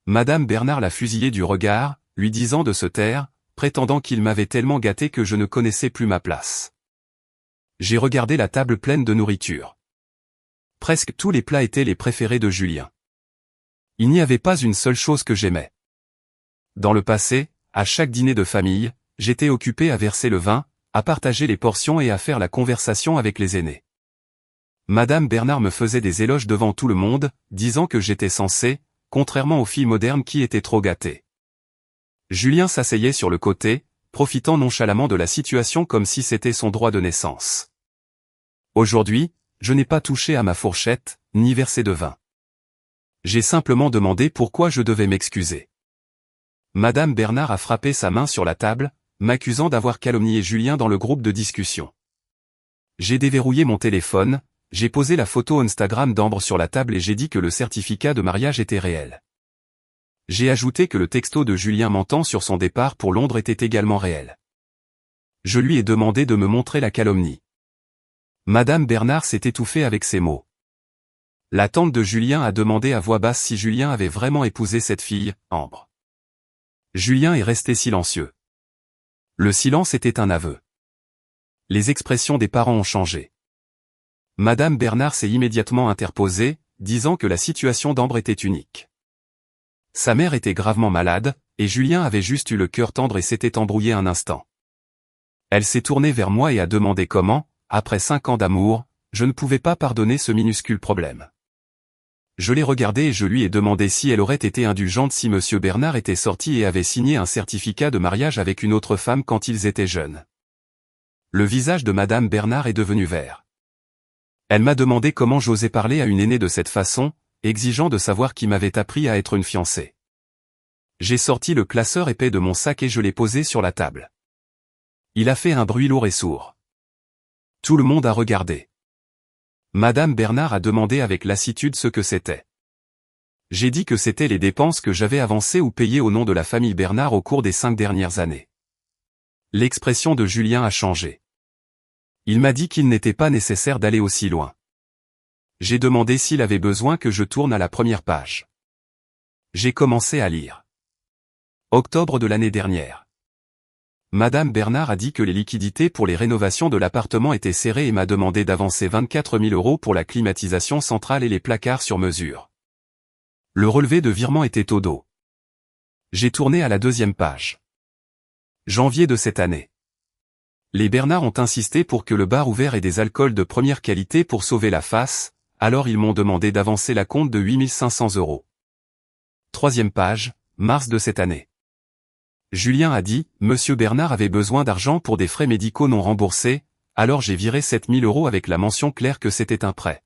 Madame Bernard l'a fusillé du regard, lui disant de se taire, prétendant qu'il m'avait tellement gâté que je ne connaissais plus ma place. J'ai regardé la table pleine de nourriture. Presque tous les plats étaient les préférés de Julien. Il n'y avait pas une seule chose que j'aimais. Dans le passé, à chaque dîner de famille, j'étais occupé à verser le vin, à partager les portions et à faire la conversation avec les aînés. Madame Bernard me faisait des éloges devant tout le monde, disant que j'étais censé, contrairement aux filles modernes qui étaient trop gâtées. Julien s'asseyait sur le côté, profitant nonchalamment de la situation comme si c'était son droit de naissance. Aujourd'hui, je n'ai pas touché à ma fourchette, ni versé de vin. J'ai simplement demandé pourquoi je devais m'excuser. Madame Bernard a frappé sa main sur la table, m'accusant d'avoir calomnié Julien dans le groupe de discussion. J'ai déverrouillé mon téléphone, j'ai posé la photo Instagram d'Ambre sur la table et j'ai dit que le certificat de mariage était réel. J'ai ajouté que le texto de Julien mentant sur son départ pour Londres était également réel. Je lui ai demandé de me montrer la calomnie. Madame Bernard s'est étouffée avec ces mots. La tante de Julien a demandé à voix basse si Julien avait vraiment épousé cette fille, Ambre. Julien est resté silencieux. Le silence était un aveu. Les expressions des parents ont changé. Madame Bernard s'est immédiatement interposée, disant que la situation d'Ambre était unique. Sa mère était gravement malade, et Julien avait juste eu le cœur tendre et s'était embrouillé un instant. Elle s'est tournée vers moi et a demandé comment, après 5 ans d'amour, je ne pouvais pas pardonner ce minuscule problème. Je l'ai regardée et je lui ai demandé si elle aurait été indulgente si Monsieur Bernard était sorti et avait signé un certificat de mariage avec une autre femme quand ils étaient jeunes. Le visage de Madame Bernard est devenu vert. Elle m'a demandé comment j'osais parler à une aînée de cette façon, exigeant de savoir qui m'avait appris à être une fiancée. J'ai sorti le classeur épais de mon sac et je l'ai posé sur la table. Il a fait un bruit lourd et sourd. Tout le monde a regardé. Madame Bernard a demandé avec lassitude ce que c'était. J'ai dit que c'était les dépenses que j'avais avancées ou payées au nom de la famille Bernard au cours des 5 dernières années. L'expression de Julien a changé. Il m'a dit qu'il n'était pas nécessaire d'aller aussi loin. J'ai demandé s'il avait besoin que je tourne à la première page. J'ai commencé à lire. Octobre de l'année dernière. Madame Bernard a dit que les liquidités pour les rénovations de l'appartement étaient serrées et m'a demandé d'avancer 24 000 € pour la climatisation centrale et les placards sur mesure. Le relevé de virement était au dos. J'ai tourné à la deuxième page. Janvier de cette année. Les Bernard ont insisté pour que le bar ouvert ait des alcools de première qualité pour sauver la face, alors ils m'ont demandé d'avancer la compte de 8 500 €. Troisième page, mars de cette année. Julien a dit, Monsieur Bernard avait besoin d'argent pour des frais médicaux non remboursés, alors j'ai viré 7 000 € avec la mention claire que c'était un prêt.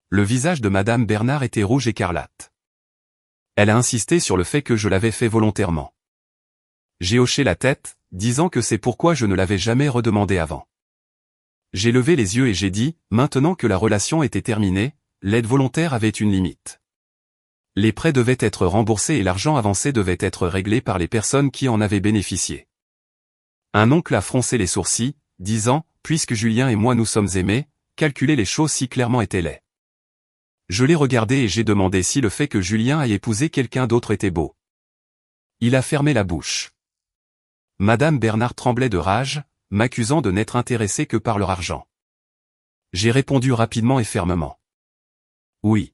Le visage de Madame Bernard était rouge écarlate. Elle a insisté sur le fait que je l'avais fait volontairement. J'ai hoché la tête, disant que c'est pourquoi je ne l'avais jamais redemandé avant. J'ai levé les yeux et j'ai dit, maintenant que la relation était terminée, l'aide volontaire avait une limite. Les prêts devaient être remboursés et l'argent avancé devait être réglé par les personnes qui en avaient bénéficié. Un oncle a froncé les sourcils, disant, puisque Julien et moi nous sommes aimés, calculer les choses si clairement était laid. Je l'ai regardé et j'ai demandé si le fait que Julien ait épousé quelqu'un d'autre était beau. Il a fermé la bouche. Madame Bernard tremblait de rage, m'accusant de n'être intéressée que par leur argent. J'ai répondu rapidement et fermement. Oui.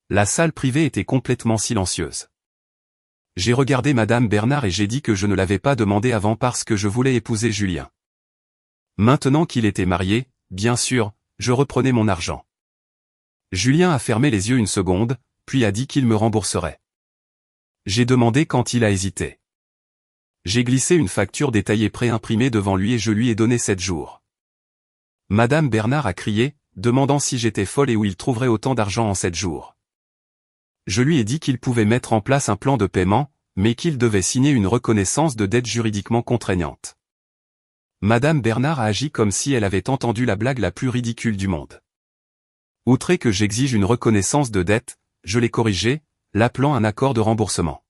La salle privée était complètement silencieuse. J'ai regardé Madame Bernard et j'ai dit que je ne l'avais pas demandé avant parce que je voulais épouser Julien. Maintenant qu'il était marié, bien sûr, je reprenais mon argent. Julien a fermé les yeux une seconde, puis a dit qu'il me rembourserait. J'ai demandé quand il a hésité. J'ai glissé une facture détaillée pré-imprimée devant lui et je lui ai donné 7 jours. Madame Bernard a crié, demandant si j'étais folle et où il trouverait autant d'argent en 7 jours. Je lui ai dit qu'il pouvait mettre en place un plan de paiement, mais qu'il devait signer une reconnaissance de dette juridiquement contraignante. Madame Bernard a agi comme si elle avait entendu la blague la plus ridicule du monde. Outré que j'exige une reconnaissance de dette, je l'ai corrigé, l'appelant un accord de remboursement.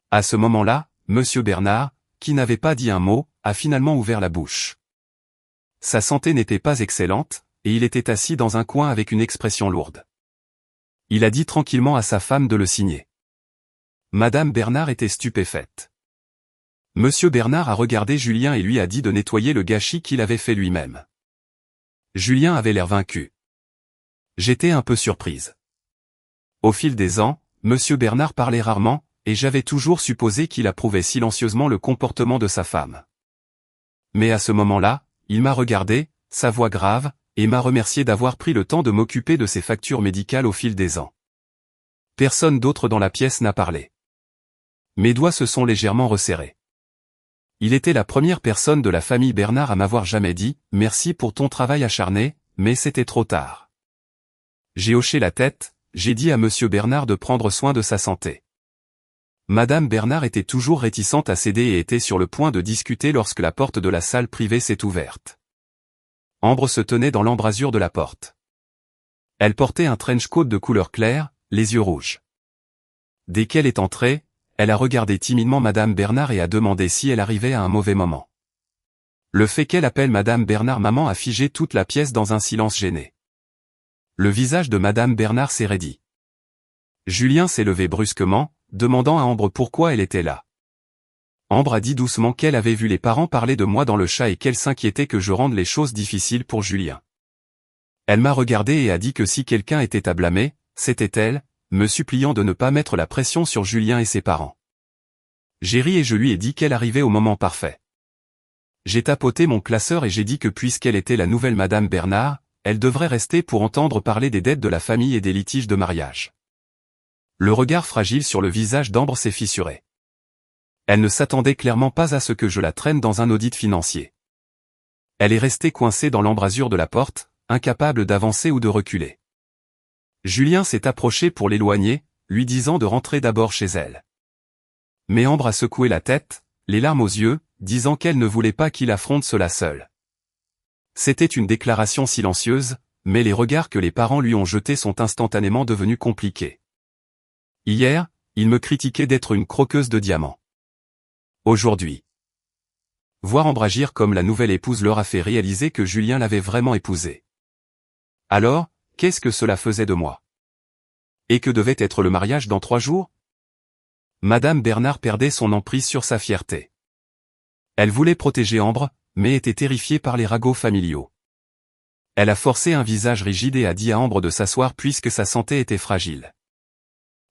À ce moment-là, Monsieur Bernard, qui n'avait pas dit un mot, a finalement ouvert la bouche. Sa santé n'était pas excellente, et il était assis dans un coin avec une expression lourde. Il a dit tranquillement à sa femme de le signer. Madame Bernard était stupéfaite. Monsieur Bernard a regardé Julien et lui a dit de nettoyer le gâchis qu'il avait fait lui-même. Julien avait l'air vaincu. J'étais un peu surprise. Au fil des ans, Monsieur Bernard parlait rarement, et j'avais toujours supposé qu'il approuvait silencieusement le comportement de sa femme. Mais à ce moment-là, il m'a regardé, sa voix grave, et m'a remercié d'avoir pris le temps de m'occuper de ses factures médicales au fil des ans. Personne d'autre dans la pièce n'a parlé. Mes doigts se sont légèrement resserrés. Il était la première personne de la famille Bernard à m'avoir jamais dit « Merci pour ton travail acharné », mais c'était trop tard. J'ai hoché la tête, j'ai dit à Monsieur Bernard de prendre soin de sa santé. Madame Bernard était toujours réticente à céder et était sur le point de discuter lorsque la porte de la salle privée s'est ouverte. Ambre se tenait dans l'embrasure de la porte. Elle portait un trench coat de couleur claire, les yeux rouges. Dès qu'elle est entrée, elle a regardé timidement Madame Bernard et a demandé si elle arrivait à un mauvais moment. Le fait qu'elle appelle Madame Bernard maman a figé toute la pièce dans un silence gêné. Le visage de Madame Bernard s'est raidi. Julien s'est levé brusquement, demandant à Ambre pourquoi elle était là. Ambre a dit doucement qu'elle avait vu les parents parler de moi dans le chat et qu'elle s'inquiétait que je rende les choses difficiles pour Julien. Elle m'a regardé et a dit que si quelqu'un était à blâmer, c'était elle, me suppliant de ne pas mettre la pression sur Julien et ses parents. J'ai ri et je lui ai dit qu'elle arrivait au moment parfait. J'ai tapoté mon classeur et j'ai dit que puisqu'elle était la nouvelle Madame Bernard, elle devrait rester pour entendre parler des dettes de la famille et des litiges de mariage. Le regard fragile sur le visage d'Ambre s'est fissuré. Elle ne s'attendait clairement pas à ce que je la traîne dans un audit financier. Elle est restée coincée dans l'embrasure de la porte, incapable d'avancer ou de reculer. Julien s'est approché pour l'éloigner, lui disant de rentrer d'abord chez elle. Mais Ambre a secoué la tête, les larmes aux yeux, disant qu'elle ne voulait pas qu'il affronte cela seul. C'était une déclaration silencieuse, mais les regards que les parents lui ont jetés sont instantanément devenus compliqués. Hier, il me critiquait d'être une croqueuse de diamants. Aujourd'hui, voir Ambre agir comme la nouvelle épouse leur a fait réaliser que Julien l'avait vraiment épousée. Alors, qu'est-ce que cela faisait de moi? Et que devait être le mariage dans 3 jours? Madame Bernard perdait son emprise sur sa fierté. Elle voulait protéger Ambre, mais était terrifiée par les ragots familiaux. Elle a forcé un visage rigide et a dit à Ambre de s'asseoir puisque sa santé était fragile.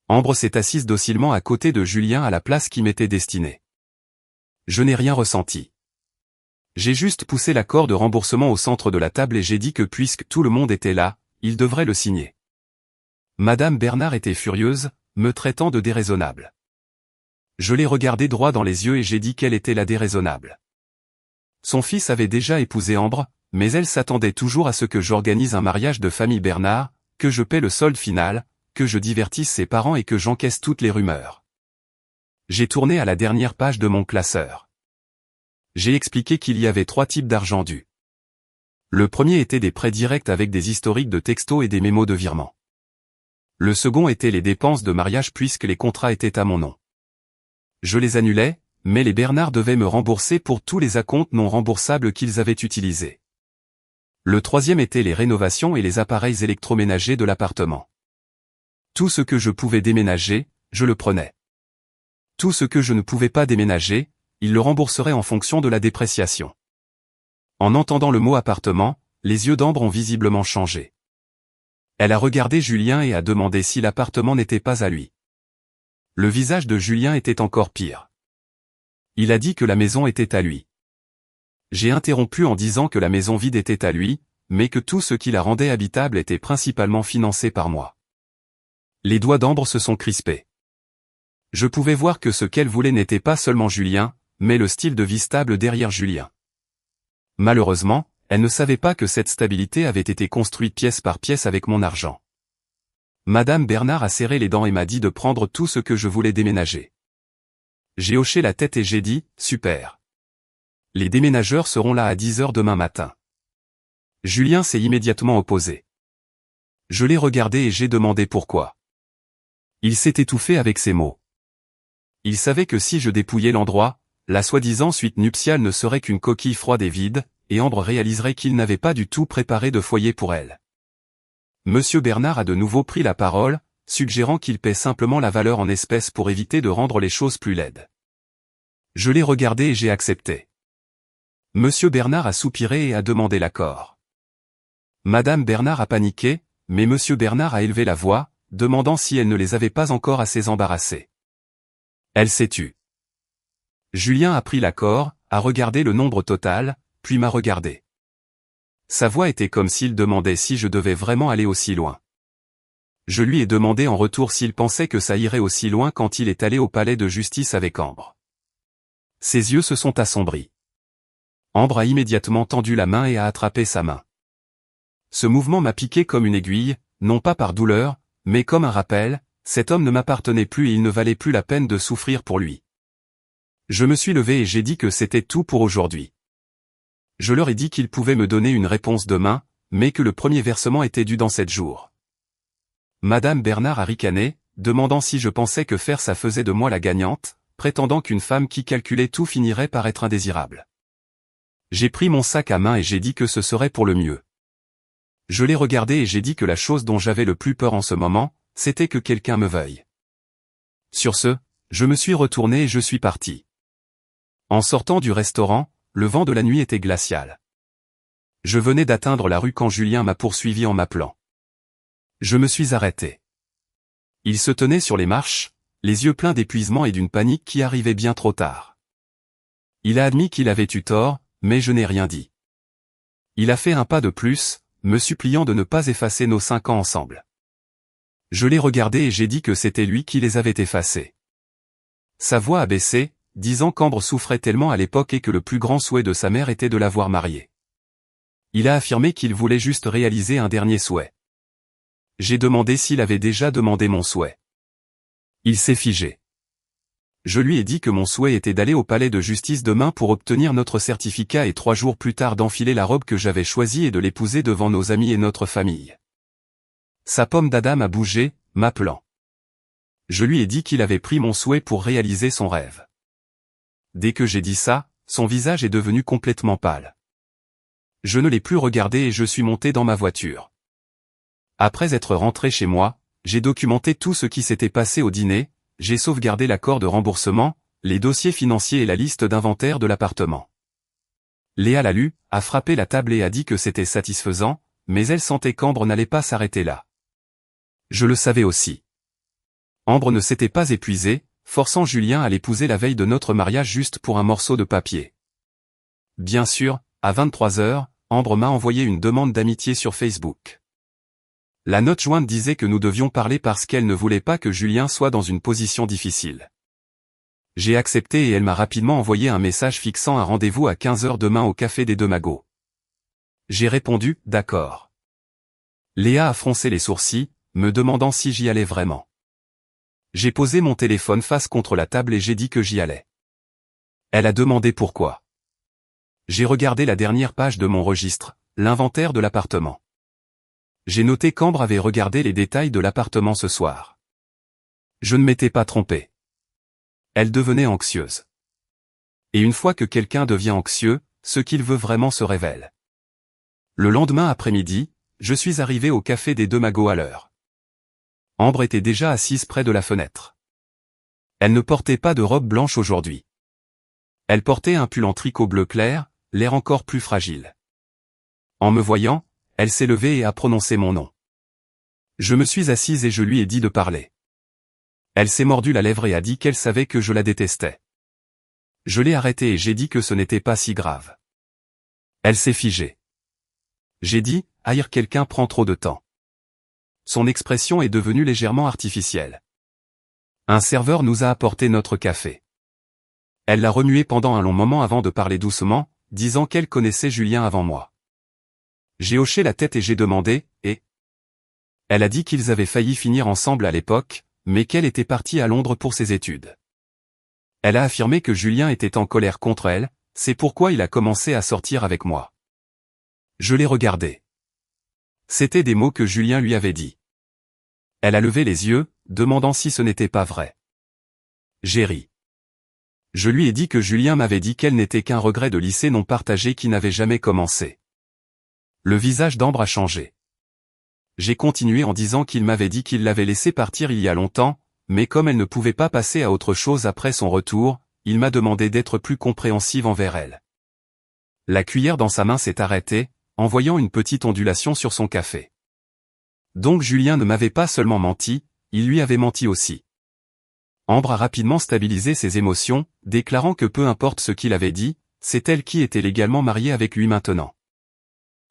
Ambre s'est assise docilement à côté de Julien à la place qui m'était destinée. Je n'ai rien ressenti. J'ai juste poussé l'accord de remboursement au centre de la table et j'ai dit que puisque tout le monde était là, il devrait le signer. Madame Bernard était furieuse, me traitant de déraisonnable. Je l'ai regardée droit dans les yeux et j'ai dit qu'elle était la déraisonnable. Son fils avait déjà épousé Ambre, mais elle s'attendait toujours à ce que j'organise un mariage de famille Bernard, que je paie le solde final, que je divertisse ses parents et que j'encaisse toutes les rumeurs. J'ai tourné à la dernière page de mon classeur. J'ai expliqué qu'il y avait 3 types d'argent dû. Le premier était des prêts directs avec des historiques de textos et des mémos de virement. Le second était les dépenses de mariage puisque les contrats étaient à mon nom. Je les annulais, mais les Bernard devaient me rembourser pour tous les acomptes non remboursables qu'ils avaient utilisés. Le troisième était les rénovations et les appareils électroménagers de l'appartement. Tout ce que je pouvais déménager, je le prenais. Tout ce que je ne pouvais pas déménager, il le rembourserait en fonction de la dépréciation. En entendant le mot appartement, les yeux d'Ambre ont visiblement changé. Elle a regardé Julien et a demandé si l'appartement n'était pas à lui. Le visage de Julien était encore pire. Il a dit que la maison était à lui. J'ai interrompu en disant que la maison vide était à lui, mais que tout ce qui la rendait habitable était principalement financé par moi. Les doigts d'Ambre se sont crispés. Je pouvais voir que ce qu'elle voulait n'était pas seulement Julien, mais le style de vie stable derrière Julien. Malheureusement, elle ne savait pas que cette stabilité avait été construite pièce par pièce avec mon argent. Madame Bernard a serré les dents et m'a dit de prendre tout ce que je voulais déménager. J'ai hoché la tête et j'ai dit, super. Les déménageurs seront là à 10 h demain matin. Julien s'est immédiatement opposé. Je l'ai regardé et j'ai demandé pourquoi. Il s'est étouffé avec ces mots. Il savait que si je dépouillais l'endroit, la soi-disant suite nuptiale ne serait qu'une coquille froide et vide, et Ambre réaliserait qu'il n'avait pas du tout préparé de foyer pour elle. Monsieur Bernard a de nouveau pris la parole, suggérant qu'il paie simplement la valeur en espèces pour éviter de rendre les choses plus laides. Je l'ai regardé et j'ai accepté. Monsieur Bernard a soupiré et a demandé l'accord. Madame Bernard a paniqué, mais Monsieur Bernard a élevé la voix, demandant si elle ne les avait pas encore assez embarrassés. Elle s'est tue. Julien a pris l'accord, a regardé le nombre total, puis m'a regardé. Sa voix était comme s'il demandait si je devais vraiment aller aussi loin. Je lui ai demandé en retour s'il pensait que ça irait aussi loin quand il est allé au palais de justice avec Ambre. Ses yeux se sont assombris. Ambre a immédiatement tendu la main et a attrapé sa main. Ce mouvement m'a piqué comme une aiguille, non pas par douleur, mais comme un rappel, cet homme ne m'appartenait plus et il ne valait plus la peine de souffrir pour lui. Je me suis levé et j'ai dit que c'était tout pour aujourd'hui. Je leur ai dit qu'ils pouvaient me donner une réponse demain, mais que le premier versement était dû dans 7 jours. Madame Bernard a ricané, demandant si je pensais que faire ça faisait de moi la gagnante, prétendant qu'une femme qui calculait tout finirait par être indésirable. J'ai pris mon sac à main et j'ai dit que ce serait pour le mieux. Je l'ai regardé et j'ai dit que la chose dont j'avais le plus peur en ce moment, c'était que quelqu'un me veuille. Sur ce, je me suis retourné et je suis parti. En sortant du restaurant, le vent de la nuit était glacial. Je venais d'atteindre la rue quand Julien m'a poursuivi en m'appelant. Je me suis arrêté. Il se tenait sur les marches, les yeux pleins d'épuisement et d'une panique qui arrivait bien trop tard. Il a admis qu'il avait eu tort, mais je n'ai rien dit. Il a fait un pas de plus, me suppliant de ne pas effacer nos 5 ans ensemble. Je l'ai regardé et j'ai dit que c'était lui qui les avait effacés. Sa voix a baissé, disant qu'Ambre souffrait tellement à l'époque et que le plus grand souhait de sa mère était de l'avoir mariée. Il a affirmé qu'il voulait juste réaliser un dernier souhait. J'ai demandé s'il avait déjà demandé mon souhait. Il s'est figé. Je lui ai dit que mon souhait était d'aller au palais de justice demain pour obtenir notre certificat et 3 jours plus tard d'enfiler la robe que j'avais choisie et de l'épouser devant nos amis et notre famille. Sa pomme d'Adam a bougé, m'appelant. Je lui ai dit qu'il avait pris mon souhait pour réaliser son rêve. Dès que j'ai dit ça, son visage est devenu complètement pâle. Je ne l'ai plus regardé et je suis monté dans ma voiture. Après être rentré chez moi, j'ai documenté tout ce qui s'était passé au dîner, j'ai sauvegardé l'accord de remboursement, les dossiers financiers et la liste d'inventaire de l'appartement. Léa l'a lu, a frappé la table et a dit que c'était satisfaisant, mais elle sentait qu'Ambre n'allait pas s'arrêter là. Je le savais aussi. Ambre ne s'était pas épuisée, forçant Julien à l'épouser la veille de notre mariage juste pour un morceau de papier. Bien sûr, à 23h, Ambre m'a envoyé une demande d'amitié sur Facebook. La note jointe disait que nous devions parler parce qu'elle ne voulait pas que Julien soit dans une position difficile. J'ai accepté et elle m'a rapidement envoyé un message fixant un rendez-vous à 15h demain au Café des Deux Magots. J'ai répondu « D'accord ». Léa a froncé les sourcils, me demandant si j'y allais vraiment. J'ai posé mon téléphone face contre la table et j'ai dit que j'y allais. Elle a demandé pourquoi. J'ai regardé la dernière page de mon registre, l'inventaire de l'appartement. J'ai noté qu'Ambre avait regardé les détails de l'appartement ce soir. Je ne m'étais pas trompé. Elle devenait anxieuse. Et une fois que quelqu'un devient anxieux, ce qu'il veut vraiment se révèle. Le lendemain après-midi, je suis arrivé au Café des Deux Magots à l'heure. Ambre était déjà assise près de la fenêtre. Elle ne portait pas de robe blanche aujourd'hui. Elle portait un pull en tricot bleu clair, l'air encore plus fragile. En me voyant, elle s'est levée et a prononcé mon nom. Je me suis assise et je lui ai dit de parler. Elle s'est mordu la lèvre et a dit qu'elle savait que je la détestais. Je l'ai arrêtée et j'ai dit que ce n'était pas si grave. Elle s'est figée. J'ai dit, haïr quelqu'un prend trop de temps. Son expression est devenue légèrement artificielle. Un serveur nous a apporté notre café. Elle l'a remué pendant un long moment avant de parler doucement, disant qu'elle connaissait Julien avant moi. J'ai hoché la tête et j'ai demandé, et elle a dit qu'ils avaient failli finir ensemble à l'époque, mais qu'elle était partie à Londres pour ses études. Elle a affirmé que Julien était en colère contre elle, c'est pourquoi il a commencé à sortir avec moi. Je l'ai regardé. C'étaient des mots que Julien lui avait dit. Elle a levé les yeux, demandant si ce n'était pas vrai. J'ai ri. Je lui ai dit que Julien m'avait dit qu'elle n'était qu'un regret de lycée non partagé qui n'avait jamais commencé. Le visage d'Ambre a changé. J'ai continué en disant qu'il m'avait dit qu'il l'avait laissée partir il y a longtemps, mais comme elle ne pouvait pas passer à autre chose après son retour, il m'a demandé d'être plus compréhensive envers elle. La cuillère dans sa main s'est arrêtée, envoyant une petite ondulation sur son café. Donc Julien ne m'avait pas seulement menti, il lui avait menti aussi. Ambre a rapidement stabilisé ses émotions, déclarant que peu importe ce qu'il avait dit, c'est elle qui était légalement mariée avec lui maintenant.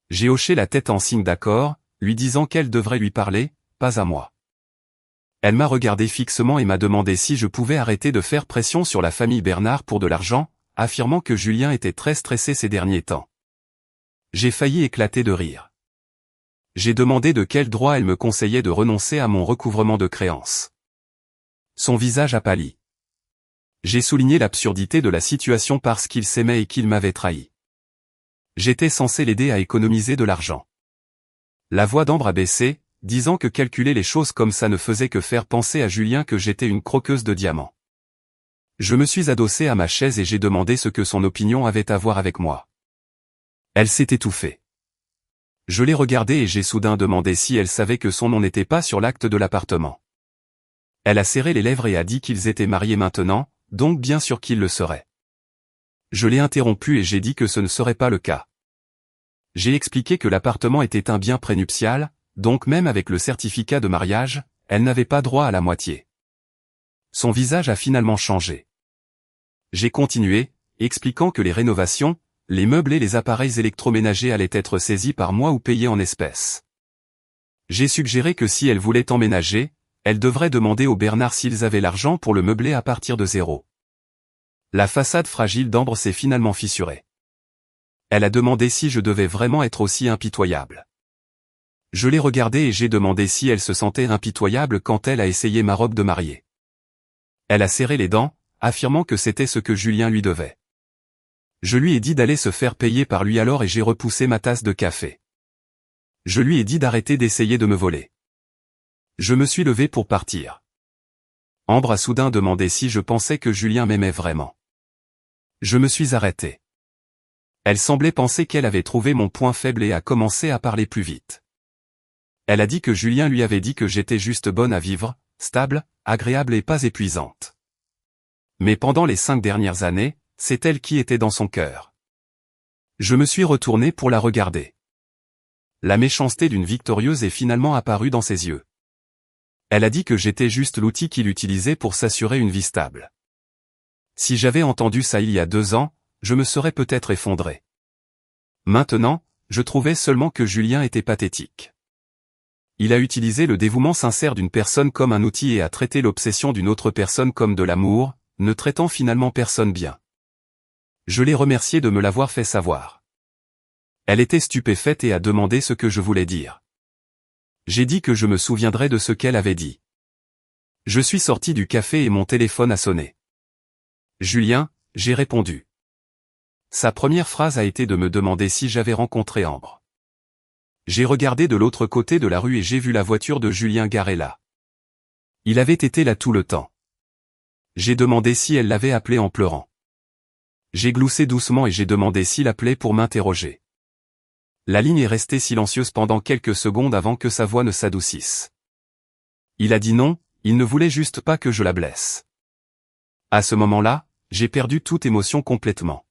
J'ai hoché la tête en signe d'accord, lui disant qu'elle devrait lui parler, pas à moi. Elle m'a regardé fixement et m'a demandé si je pouvais arrêter de faire pression sur la famille Bernard pour de l'argent, affirmant que Julien était très stressé ces derniers temps. J'ai failli éclater de rire. J'ai demandé de quel droit elle me conseillait de renoncer à mon recouvrement de créances. Son visage a pâli. J'ai souligné l'absurdité de la situation parce qu'il s'aimait et qu'il m'avait trahi. J'étais censé l'aider à économiser de l'argent. La voix d'Ambre a baissé, disant que calculer les choses comme ça ne faisait que faire penser à Julien que j'étais une croqueuse de diamants. Je me suis adossé à ma chaise et j'ai demandé ce que son opinion avait à voir avec moi. Elle s'est étouffée. Je l'ai regardée et j'ai soudain demandé si elle savait que son nom n'était pas sur l'acte de l'appartement. Elle a serré les lèvres et a dit qu'ils étaient mariés maintenant, donc bien sûr qu'ils le seraient. Je l'ai interrompu et j'ai dit que ce ne serait pas le cas. J'ai expliqué que l'appartement était un bien prénuptial, donc même avec le certificat de mariage, elle n'avait pas droit à la moitié. Son visage a finalement changé. J'ai continué, expliquant que les rénovations, les meubles et les appareils électroménagers allaient être saisis par moi ou payés en espèces. J'ai suggéré que si elle voulait emménager, elle devrait demander aux Bernard s'ils avaient l'argent pour le meubler à partir de zéro. La façade fragile d'Ambre s'est finalement fissurée. Elle a demandé si je devais vraiment être aussi impitoyable. Je l'ai regardée et j'ai demandé si elle se sentait impitoyable quand elle a essayé ma robe de mariée. Elle a serré les dents, affirmant que c'était ce que Julien lui devait. Je lui ai dit d'aller se faire payer par lui alors et j'ai repoussé ma tasse de café. Je lui ai dit d'arrêter d'essayer de me voler. Je me suis levé pour partir. Ambre a soudain demandé si je pensais que Julien m'aimait vraiment. Je me suis arrêté. Elle semblait penser qu'elle avait trouvé mon point faible et a commencé à parler plus vite. Elle a dit que Julien lui avait dit que j'étais juste bonne à vivre, stable, agréable et pas épuisante. Mais pendant les 5 dernières années, c'est elle qui était dans son cœur. Je me suis retourné pour la regarder. La méchanceté d'une victorieuse est finalement apparue dans ses yeux. Elle a dit que j'étais juste l'outil qu'il utilisait pour s'assurer une vie stable. Si j'avais entendu ça il y a 2 ans, je me serais peut-être effondré. Maintenant, je trouvais seulement que Julien était pathétique. Il a utilisé le dévouement sincère d'une personne comme un outil et a traité l'obsession d'une autre personne comme de l'amour, ne traitant finalement personne bien. Je l'ai remercié de me l'avoir fait savoir. Elle était stupéfaite et a demandé ce que je voulais dire. J'ai dit que je me souviendrais de ce qu'elle avait dit. Je suis sorti du café et mon téléphone a sonné. Julien, j'ai répondu. Sa première phrase a été de me demander si j'avais rencontré Ambre. J'ai regardé de l'autre côté de la rue et j'ai vu la voiture de Julien garée là. Il avait été là tout le temps. J'ai demandé si elle l'avait appelé en pleurant. J'ai gloussé doucement et j'ai demandé s'il appelait pour m'interroger. La ligne est restée silencieuse pendant quelques secondes avant que sa voix ne s'adoucisse. Il a dit non, il ne voulait juste pas que je la blesse. À ce moment-là, j'ai perdu toute émotion complètement.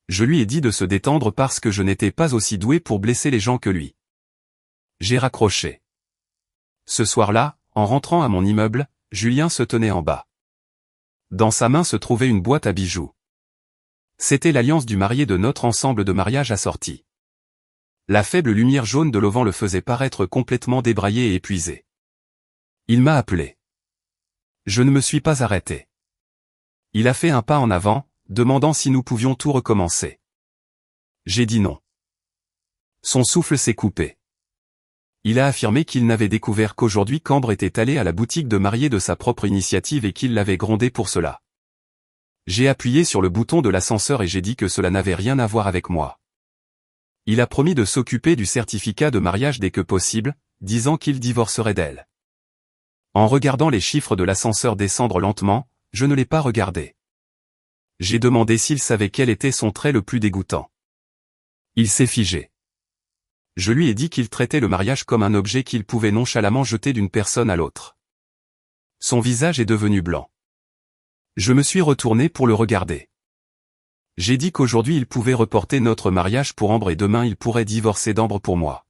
Je lui ai dit de se détendre parce que je n'étais pas aussi doué pour blesser les gens que lui. J'ai raccroché. Ce soir-là, en rentrant à mon immeuble, Julien se tenait en bas. Dans sa main se trouvait une boîte à bijoux. C'était l'alliance du marié de notre ensemble de mariage assorti. La faible lumière jaune de l'auvent le faisait paraître complètement débraillé et épuisé. Il m'a appelé. Je ne me suis pas arrêté. Il a fait un pas en avant, demandant si nous pouvions tout recommencer. J'ai dit non. Son souffle s'est coupé. Il a affirmé qu'il n'avait découvert qu'aujourd'hui qu'Ambre était allée à la boutique de mariée de sa propre initiative et qu'il l'avait grondé pour cela. J'ai appuyé sur le bouton de l'ascenseur et j'ai dit que cela n'avait rien à voir avec moi. Il a promis de s'occuper du certificat de mariage dès que possible, disant qu'il divorcerait d'elle. En regardant les chiffres de l'ascenseur descendre lentement, je ne l'ai pas regardé. J'ai demandé s'il savait quel était son trait le plus dégoûtant. Il s'est figé. Je lui ai dit qu'il traitait le mariage comme un objet qu'il pouvait nonchalamment jeter d'une personne à l'autre. Son visage est devenu blanc. Je me suis retourné pour le regarder. J'ai dit qu'aujourd'hui il pouvait reporter notre mariage pour Ambre et demain il pourrait divorcer d'Ambre pour moi.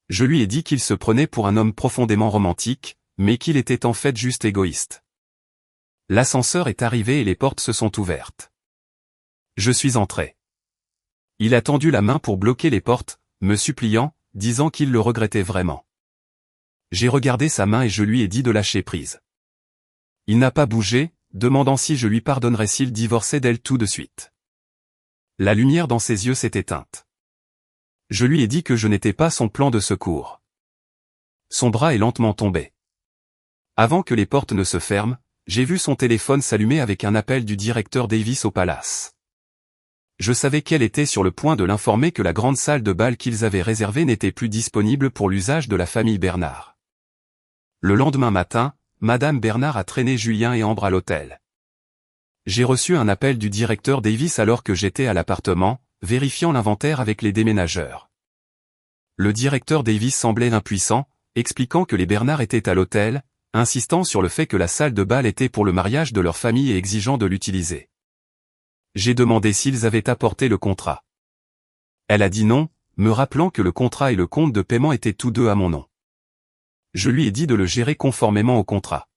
Je lui ai dit qu'il se prenait pour un homme profondément romantique, mais qu'il était en fait juste égoïste. L'ascenseur est arrivé et les portes se sont ouvertes. Je suis entré. Il a tendu la main pour bloquer les portes, me suppliant, disant qu'il le regrettait vraiment. J'ai regardé sa main et je lui ai dit de lâcher prise. Il n'a pas bougé, demandant si je lui pardonnerais s'il divorçait d'elle tout de suite. La lumière dans ses yeux s'est éteinte. Je lui ai dit que je n'étais pas son plan de secours. Son bras est lentement tombé. Avant que les portes ne se ferment, j'ai vu son téléphone s'allumer avec un appel du directeur Davis au Palace. Je savais qu'elle était sur le point de l'informer que la grande salle de bal qu'ils avaient réservée n'était plus disponible pour l'usage de la famille Bernard. Le lendemain matin, Madame Bernard a traîné Julien et Ambre à l'hôtel. J'ai reçu un appel du directeur Davis alors que j'étais à l'appartement, vérifiant l'inventaire avec les déménageurs. Le directeur Davis semblait impuissant, expliquant que les Bernard étaient à l'hôtel, insistant sur le fait que la salle de bal était pour le mariage de leur famille et exigeant de l'utiliser. J'ai demandé s'ils avaient apporté le contrat. Elle a dit non, me rappelant que le contrat et le compte de paiement étaient tous deux à mon nom. Je lui ai dit de le gérer conformément au contrat.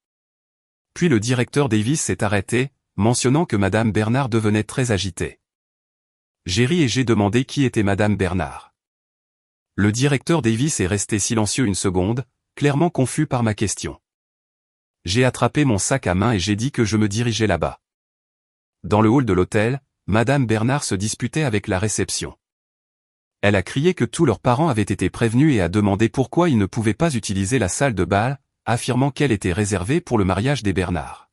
Puis le directeur Davis s'est arrêté, mentionnant que Madame Bernard devenait très agitée. J'ai ri et j'ai demandé qui était Madame Bernard. Le directeur Davis est resté silencieux une seconde, clairement confus par ma question. J'ai attrapé mon sac à main et j'ai dit que je me dirigeais là-bas. Dans le hall de l'hôtel, Madame Bernard se disputait avec la réception. Elle a crié que tous leurs parents avaient été prévenus et a demandé pourquoi ils ne pouvaient pas utiliser la salle de bal, affirmant qu'elle était réservée pour le mariage des Bernard.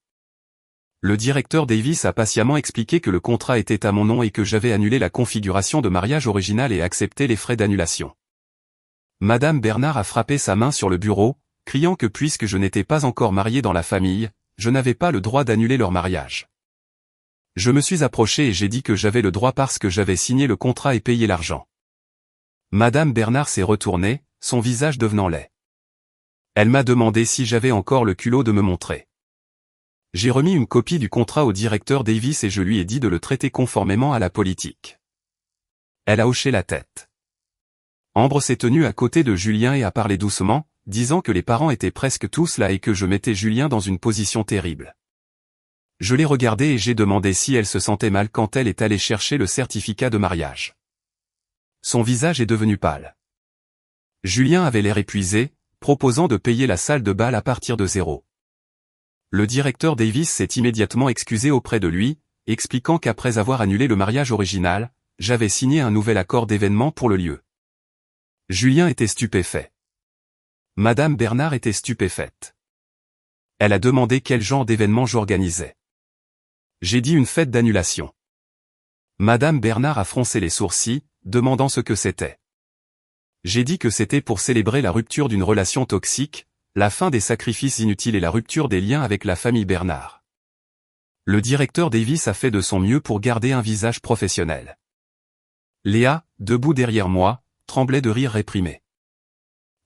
Le directeur Davis a patiemment expliqué que le contrat était à mon nom et que j'avais annulé la configuration de mariage originale et accepté les frais d'annulation. Madame Bernard a frappé sa main sur le bureau, criant que puisque je n'étais pas encore marié dans la famille, je n'avais pas le droit d'annuler leur mariage. Je me suis approché et j'ai dit que j'avais le droit parce que j'avais signé le contrat et payé l'argent. Madame Bernard s'est retournée, son visage devenant laid. Elle m'a demandé si j'avais encore le culot de me montrer. J'ai remis une copie du contrat au directeur Davis et je lui ai dit de le traiter conformément à la politique. Elle a hoché la tête. Ambre s'est tenue à côté de Julien et a parlé doucement, disant que les parents étaient presque tous là et que je mettais Julien dans une position terrible. Je l'ai regardée et j'ai demandé si elle se sentait mal quand elle est allée chercher le certificat de mariage. Son visage est devenu pâle. Julien avait l'air épuisé, proposant de payer la salle de bal à partir de zéro. Le directeur Davis s'est immédiatement excusé auprès de lui, expliquant qu'après avoir annulé le mariage original, j'avais signé un nouvel accord d'événement pour le lieu. Julien était stupéfait. Madame Bernard était stupéfaite. Elle a demandé quel genre d'événement j'organisais. J'ai dit une fête d'annulation. Madame Bernard a froncé les sourcils, demandant ce que c'était. J'ai dit que c'était pour célébrer la rupture d'une relation toxique, la fin des sacrifices inutiles et la rupture des liens avec la famille Bernard. Le directeur Davis a fait de son mieux pour garder un visage professionnel. Léa, debout derrière moi, tremblait de rire réprimé.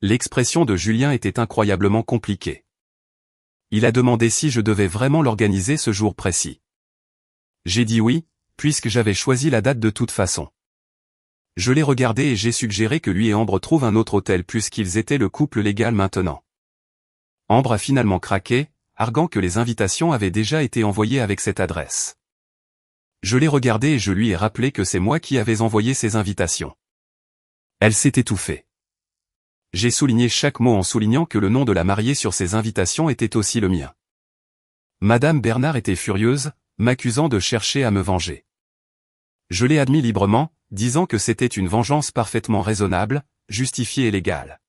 L'expression de Julien était incroyablement compliquée. Il a demandé si je devais vraiment l'organiser ce jour précis. J'ai dit oui, puisque j'avais choisi la date de toute façon. Je l'ai regardé et j'ai suggéré que lui et Ambre trouvent un autre hôtel puisqu'ils étaient le couple légal maintenant. Ambre a finalement craqué, arguant que les invitations avaient déjà été envoyées avec cette adresse. Je l'ai regardé et je lui ai rappelé que c'est moi qui avais envoyé ces invitations. Elle s'est étouffée. J'ai souligné chaque mot en soulignant que le nom de la mariée sur ces invitations était aussi le mien. Madame Bernard était furieuse, m'accusant de chercher à me venger. Je l'ai admis librement, disant que c'était une vengeance parfaitement raisonnable, justifiée et légale.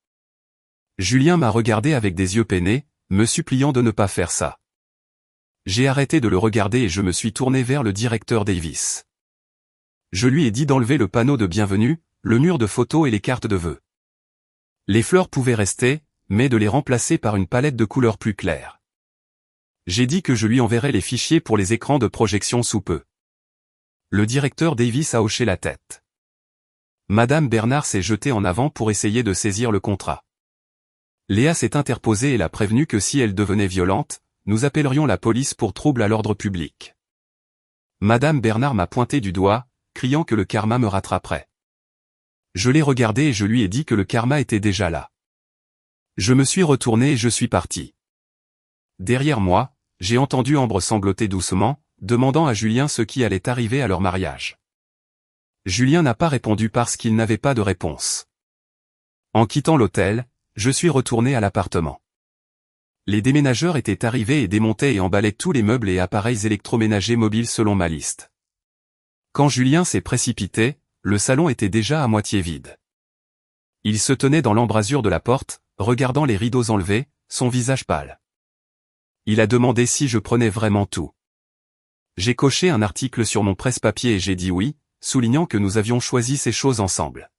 Julien m'a regardé avec des yeux peinés, me suppliant de ne pas faire ça. J'ai arrêté de le regarder et je me suis tourné vers le directeur Davis. Je lui ai dit d'enlever le panneau de bienvenue, le mur de photos et les cartes de vœux. Les fleurs pouvaient rester, mais de les remplacer par une palette de couleurs plus claires. J'ai dit que je lui enverrais les fichiers pour les écrans de projection sous peu. Le directeur Davis a hoché la tête. Madame Bernard s'est jetée en avant pour essayer de saisir le contrat. Léa s'est interposée et l'a prévenue que si elle devenait violente, nous appellerions la police pour trouble à l'ordre public. Madame Bernard m'a pointé du doigt, criant que le karma me rattraperait. Je l'ai regardé et je lui ai dit que le karma était déjà là. Je me suis retourné et je suis parti. Derrière moi, j'ai entendu Ambre sangloter doucement, demandant à Julien ce qui allait arriver à leur mariage. Julien n'a pas répondu parce qu'il n'avait pas de réponse. En quittant l'hôtel, je suis retourné à l'appartement. Les déménageurs étaient arrivés et démontaient et emballaient tous les meubles et appareils électroménagers mobiles selon ma liste. Quand Julien s'est précipité, le salon était déjà à moitié vide. Il se tenait dans l'embrasure de la porte, regardant les rideaux enlevés, son visage pâle. Il a demandé si je prenais vraiment tout. J'ai coché un article sur mon presse-papier et j'ai dit oui, soulignant que nous avions choisi ces choses ensemble.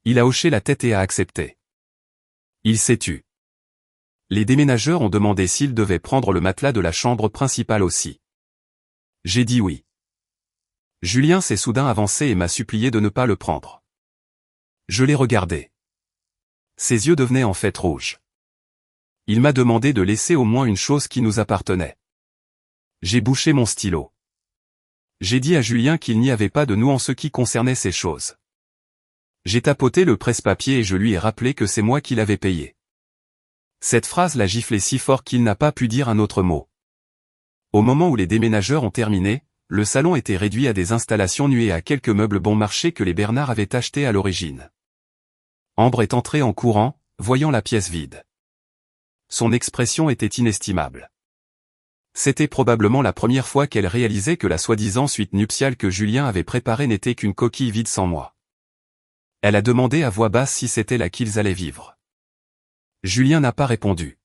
Il a hoché la tête et a accepté. Il s'est tu. Les déménageurs ont demandé s'ils devaient prendre le matelas de la chambre principale aussi. J'ai dit oui. Julien s'est soudain avancé et m'a supplié de ne pas le prendre. Je l'ai regardé. Ses yeux devenaient en fait rouges. Il m'a demandé de laisser au moins une chose qui nous appartenait. J'ai bouché mon stylo. J'ai dit à Julien qu'il n'y avait pas de nous en ce qui concernait ces choses. J'ai tapoté le presse-papier et je lui ai rappelé que c'est moi qui l'avais payé. Cette phrase l'a giflé si fort qu'il n'a pas pu dire un autre mot. Au moment où les déménageurs ont terminé, le salon était réduit à des installations nues et à quelques meubles bon marché que les Bernard avaient achetés à l'origine. Ambre est entrée en courant, voyant la pièce vide. Son expression était inestimable. C'était probablement la première fois qu'elle réalisait que la soi-disant suite nuptiale que Julien avait préparée n'était qu'une coquille vide sans moi. Elle a demandé à voix basse si c'était là qu'ils allaient vivre. Julien n'a pas répondu.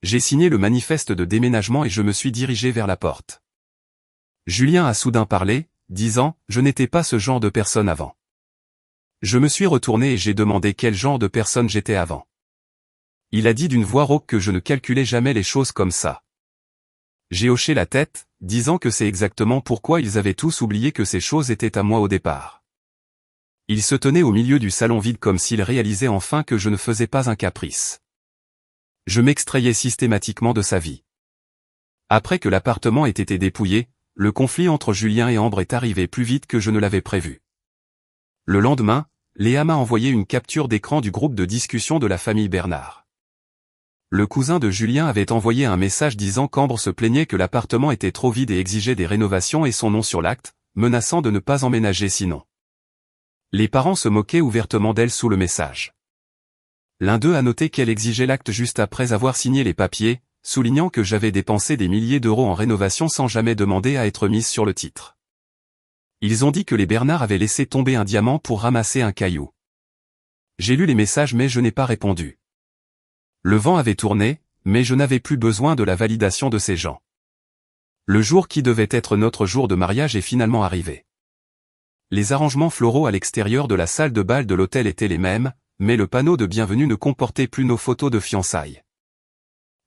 J'ai signé le manifeste de déménagement et je me suis dirigé vers la porte. Julien a soudain parlé, disant « Je n'étais pas ce genre de personne avant ». Je me suis retourné et j'ai demandé quel genre de personne j'étais avant. Il a dit d'une voix rauque que je ne calculais jamais les choses comme ça. J'ai hoché la tête, disant que c'est exactement pourquoi ils avaient tous oublié que ces choses étaient à moi au départ. Il se tenait au milieu du salon vide comme s'il réalisait enfin que je ne faisais pas un caprice. Je m'extrayais systématiquement de sa vie. Après que l'appartement ait été dépouillé, le conflit entre Julien et Ambre est arrivé plus vite que je ne l'avais prévu. Le lendemain, Léa m'a envoyé une capture d'écran du groupe de discussion de la famille Bernard. Le cousin de Julien avait envoyé un message disant qu'Ambre se plaignait que l'appartement était trop vide et exigeait des rénovations et son nom sur l'acte, menaçant de ne pas emménager sinon. Les parents se moquaient ouvertement d'elle sous le message. L'un d'eux a noté qu'elle exigeait l'acte juste après avoir signé les papiers, soulignant que j'avais dépensé des milliers d'euros en rénovation sans jamais demander à être mise sur le titre. Ils ont dit que les Bernard avaient laissé tomber un diamant pour ramasser un caillou. J'ai lu les messages mais je n'ai pas répondu. Le vent avait tourné, mais je n'avais plus besoin de la validation de ces gens. Le jour qui devait être notre jour de mariage est finalement arrivé. Les arrangements floraux à l'extérieur de la salle de bal de l'hôtel étaient les mêmes, mais le panneau de bienvenue ne comportait plus nos photos de fiançailles.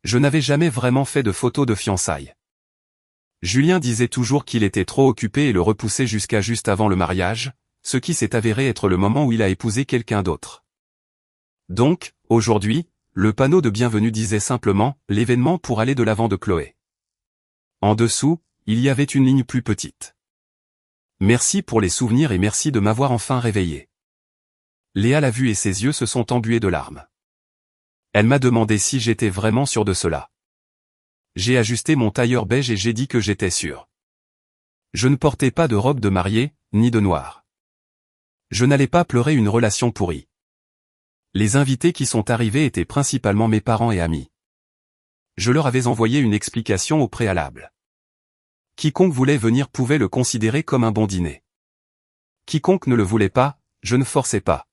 Je n'avais jamais vraiment fait de photos de fiançailles. Julien disait toujours qu'il était trop occupé et le repoussait jusqu'à juste avant le mariage, ce qui s'est avéré être le moment où il a épousé quelqu'un d'autre. Donc, aujourd'hui, le panneau de bienvenue disait simplement « L'événement pour aller de l'avant de Chloé ». En dessous, il y avait une ligne plus petite. Merci pour les souvenirs et merci de m'avoir enfin réveillé. Léa l'a vu et ses yeux se sont embués de larmes. Elle m'a demandé si j'étais vraiment sûr de cela. J'ai ajusté mon tailleur beige et j'ai dit que j'étais sûr. Je ne portais pas de robe de mariée, ni de noir. Je n'allais pas pleurer une relation pourrie. Les invités qui sont arrivés étaient principalement mes parents et amis. Je leur avais envoyé une explication au préalable. Quiconque voulait venir pouvait le considérer comme un bon dîner. Quiconque ne le voulait pas, je ne forçais pas.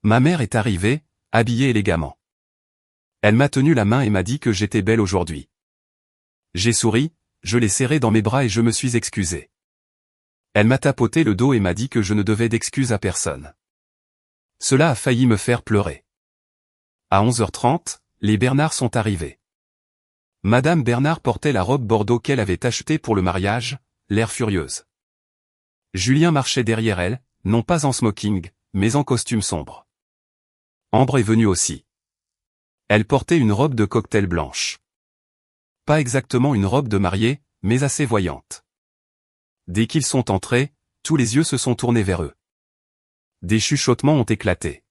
Ma mère est arrivée, habillée élégamment. Elle m'a tenu la main et m'a dit que j'étais belle aujourd'hui. J'ai souri, je l'ai serrée dans mes bras et je me suis excusé. Elle m'a tapoté le dos et m'a dit que je ne devais d'excuses à personne. Cela a failli me faire pleurer. À 11h30, les Bernard sont arrivés. Madame Bernard portait la robe bordeaux qu'elle avait achetée pour le mariage, l'air furieuse. Julien marchait derrière elle, non pas en smoking, mais en costume sombre. Ambre est venue aussi. Elle portait une robe de cocktail blanche. Pas exactement une robe de mariée, mais assez voyante. Dès qu'ils sont entrés, tous les yeux se sont tournés vers eux. Des chuchotements ont éclaté.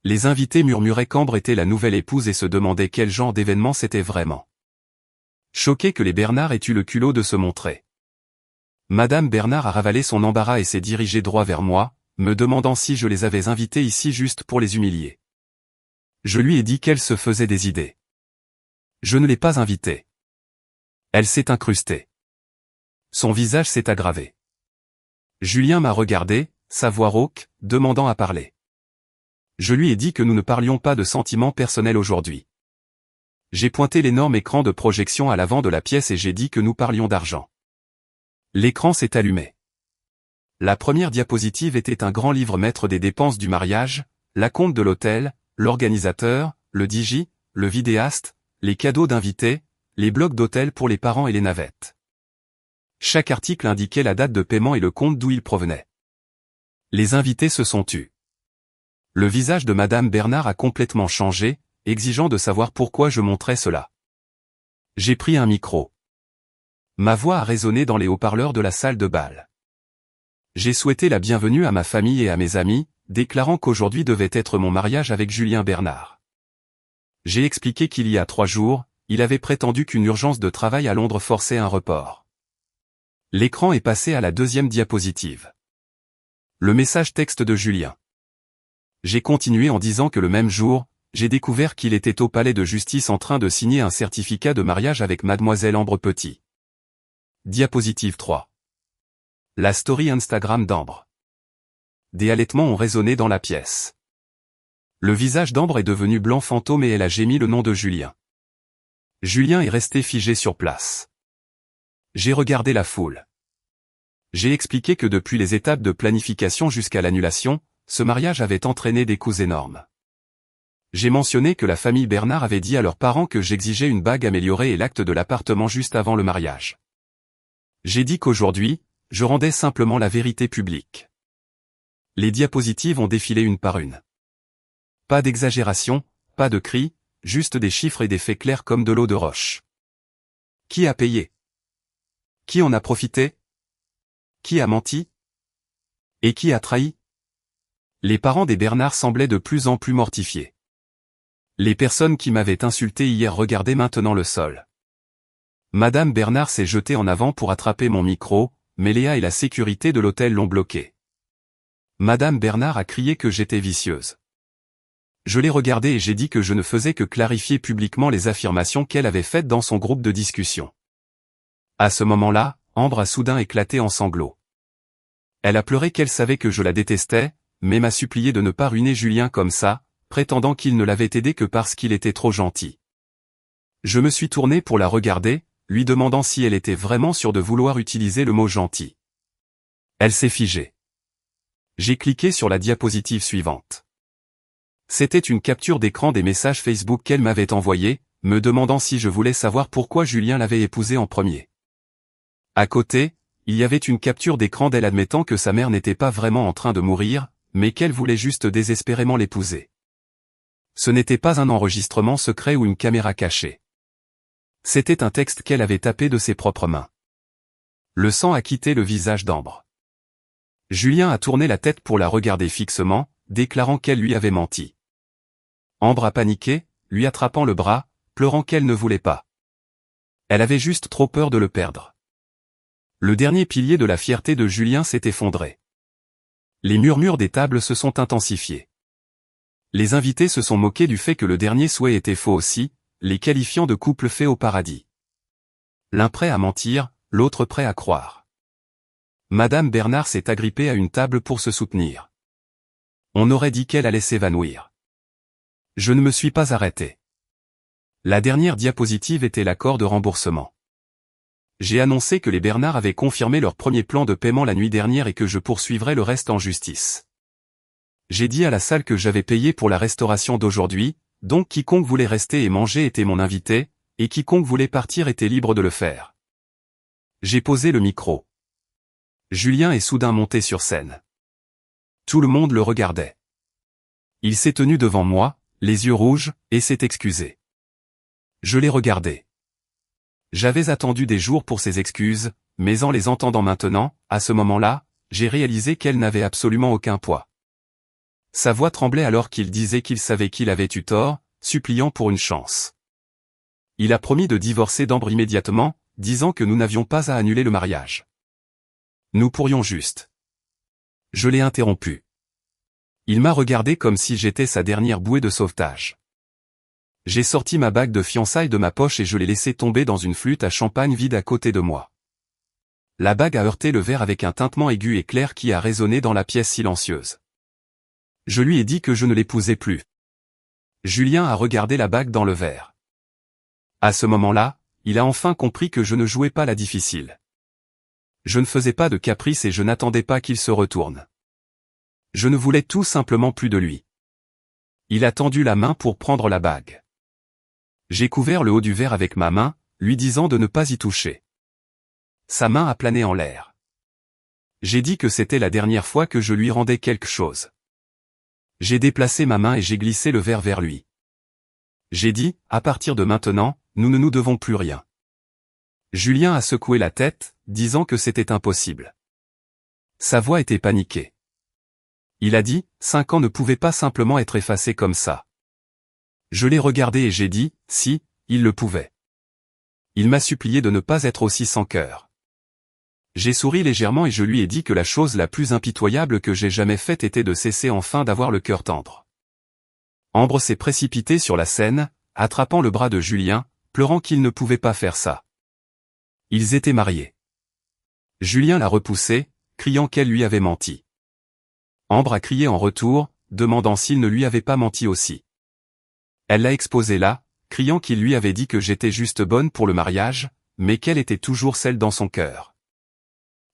Les invités murmuraient qu'Ambre était la nouvelle épouse et se demandaient quel genre d'événement c'était vraiment. Choqué que les Bernard aient eu le culot de se montrer. Madame Bernard a ravalé son embarras et s'est dirigée droit vers moi, me demandant si je les avais invités ici juste pour les humilier. Je lui ai dit qu'elle se faisait des idées. Je ne l'ai pas invitée. Elle s'est incrustée. Son visage s'est aggravé. Julien m'a regardé, sa voix rauque, demandant à parler. Je lui ai dit que nous ne parlions pas de sentiments personnels aujourd'hui. J'ai pointé l'énorme écran de projection à l'avant de la pièce et j'ai dit que nous parlions d'argent. L'écran s'est allumé. La première diapositive était un grand livre maître des dépenses du mariage, la compte de l'hôtel, l'organisateur, le DJ, le vidéaste, les cadeaux d'invités, les blocs d'hôtel pour les parents et les navettes. Chaque article indiquait la date de paiement et le compte d'où il provenait. Les invités se sont tus. Le visage de Madame Bernard a complètement changé, exigeant de savoir pourquoi je montrais cela. J'ai pris un micro. Ma voix a résonné dans les haut-parleurs de la salle de bal. J'ai souhaité la bienvenue à ma famille et à mes amis, déclarant qu'aujourd'hui devait être mon mariage avec Julien Bernard. J'ai expliqué qu'il y a 3 jours, il avait prétendu qu'une urgence de travail à Londres forçait un report. L'écran est passé à la deuxième diapositive. Le message texte de Julien. J'ai continué en disant que le même jour, j'ai découvert qu'il était au palais de justice en train de signer un certificat de mariage avec mademoiselle Ambre Petit. Diapositive 3. La story Instagram d'Ambre. Des halètements ont résonné dans la pièce. Le visage d'Ambre est devenu blanc fantôme et elle a gémi le nom de Julien. Julien est resté figé sur place. J'ai regardé la foule. J'ai expliqué que depuis les étapes de planification jusqu'à l'annulation, ce mariage avait entraîné des coûts énormes. J'ai mentionné que la famille Bernard avait dit à leurs parents que j'exigeais une bague améliorée et l'acte de l'appartement juste avant le mariage. J'ai dit qu'aujourd'hui, je rendais simplement la vérité publique. Les diapositives ont défilé une par une. Pas d'exagération, pas de cris, juste des chiffres et des faits clairs comme de l'eau de roche. Qui a payé? Qui en a profité? Qui a menti? Et qui a trahi? Les parents des Bernard semblaient de plus en plus mortifiés. Les personnes qui m'avaient insulté hier regardaient maintenant le sol. Madame Bernard s'est jetée en avant pour attraper mon micro, mais Léa et la sécurité de l'hôtel l'ont bloquée. Madame Bernard a crié que j'étais vicieuse. Je l'ai regardée et j'ai dit que je ne faisais que clarifier publiquement les affirmations qu'elle avait faites dans son groupe de discussion. À ce moment-là, Ambre a soudain éclaté en sanglots. Elle a pleuré qu'elle savait que je la détestais, mais m'a supplié de ne pas ruiner Julien comme ça, prétendant qu'il ne l'avait aidé que parce qu'il était trop gentil. Je me suis tourné pour la regarder, lui demandant si elle était vraiment sûre de vouloir utiliser le mot gentil. Elle s'est figée. J'ai cliqué sur la diapositive suivante. C'était une capture d'écran des messages Facebook qu'elle m'avait envoyés, me demandant si je voulais savoir pourquoi Julien l'avait épousée en premier. À côté, il y avait une capture d'écran d'elle admettant que sa mère n'était pas vraiment en train de mourir, mais qu'elle voulait juste désespérément l'épouser. Ce n'était pas un enregistrement secret ou une caméra cachée. C'était un texte qu'elle avait tapé de ses propres mains. Le sang a quitté le visage d'Ambre. Julien a tourné la tête pour la regarder fixement, déclarant qu'elle lui avait menti. Ambre a paniqué, lui attrapant le bras, pleurant qu'elle ne voulait pas. Elle avait juste trop peur de le perdre. Le dernier pilier de la fierté de Julien s'est effondré. Les murmures des tables se sont intensifiés. Les invités se sont moqués du fait que le dernier souhait était faux aussi, les qualifiant de couple fait au paradis. L'un prêt à mentir, l'autre prêt à croire. Madame Bernard s'est agrippée à une table pour se soutenir. On aurait dit qu'elle allait s'évanouir. Je ne me suis pas arrêté. La dernière diapositive était l'accord de remboursement. J'ai annoncé que les Bernard avaient confirmé leur premier plan de paiement la nuit dernière et que je poursuivrais le reste en justice. J'ai dit à la salle que j'avais payé pour la restauration d'aujourd'hui, donc quiconque voulait rester et manger était mon invité, et quiconque voulait partir était libre de le faire. J'ai posé le micro. Julien est soudain monté sur scène. Tout le monde le regardait. Il s'est tenu devant moi, les yeux rouges, et s'est excusé. Je l'ai regardé. J'avais attendu des jours pour ses excuses, mais en les entendant maintenant, à ce moment-là, j'ai réalisé qu'elles n'avaient absolument aucun poids. Sa voix tremblait alors qu'il disait qu'il savait qu'il avait eu tort, suppliant pour une chance. Il a promis de divorcer d'Ambre immédiatement, disant que nous n'avions pas à annuler le mariage. Nous pourrions juste. Je l'ai interrompu. Il m'a regardé comme si j'étais sa dernière bouée de sauvetage. J'ai sorti ma bague de fiançailles de ma poche et je l'ai laissée tomber dans une flûte à champagne vide à côté de moi. La bague a heurté le verre avec un tintement aigu et clair qui a résonné dans la pièce silencieuse. Je lui ai dit que je ne l'épousais plus. Julien a regardé la bague dans le verre. À ce moment-là, il a enfin compris que je ne jouais pas la difficile. Je ne faisais pas de caprice et je n'attendais pas qu'il se retourne. Je ne voulais tout simplement plus de lui. Il a tendu la main pour prendre la bague. J'ai couvert le haut du verre avec ma main, lui disant de ne pas y toucher. Sa main a plané en l'air. J'ai dit que c'était la dernière fois que je lui rendais quelque chose. J'ai déplacé ma main et j'ai glissé le verre vers lui. J'ai dit, à partir de maintenant, nous ne nous devons plus rien. Julien a secoué la tête, disant que c'était impossible. Sa voix était paniquée. Il a dit, 5 ans ne pouvaient pas simplement être effacés comme ça. Je l'ai regardé et j'ai dit, si, il le pouvait. Il m'a supplié de ne pas être aussi sans cœur. J'ai souri légèrement et je lui ai dit que la chose la plus impitoyable que j'ai jamais faite était de cesser enfin d'avoir le cœur tendre. Ambre s'est précipitée sur la scène, attrapant le bras de Julien, pleurant qu'il ne pouvait pas faire ça. Ils étaient mariés. Julien l'a repoussée, criant qu'elle lui avait menti. Ambre a crié en retour, demandant s'il ne lui avait pas menti aussi. Elle l'a exposé là, criant qu'il lui avait dit que j'étais juste bonne pour le mariage, mais qu'elle était toujours celle dans son cœur.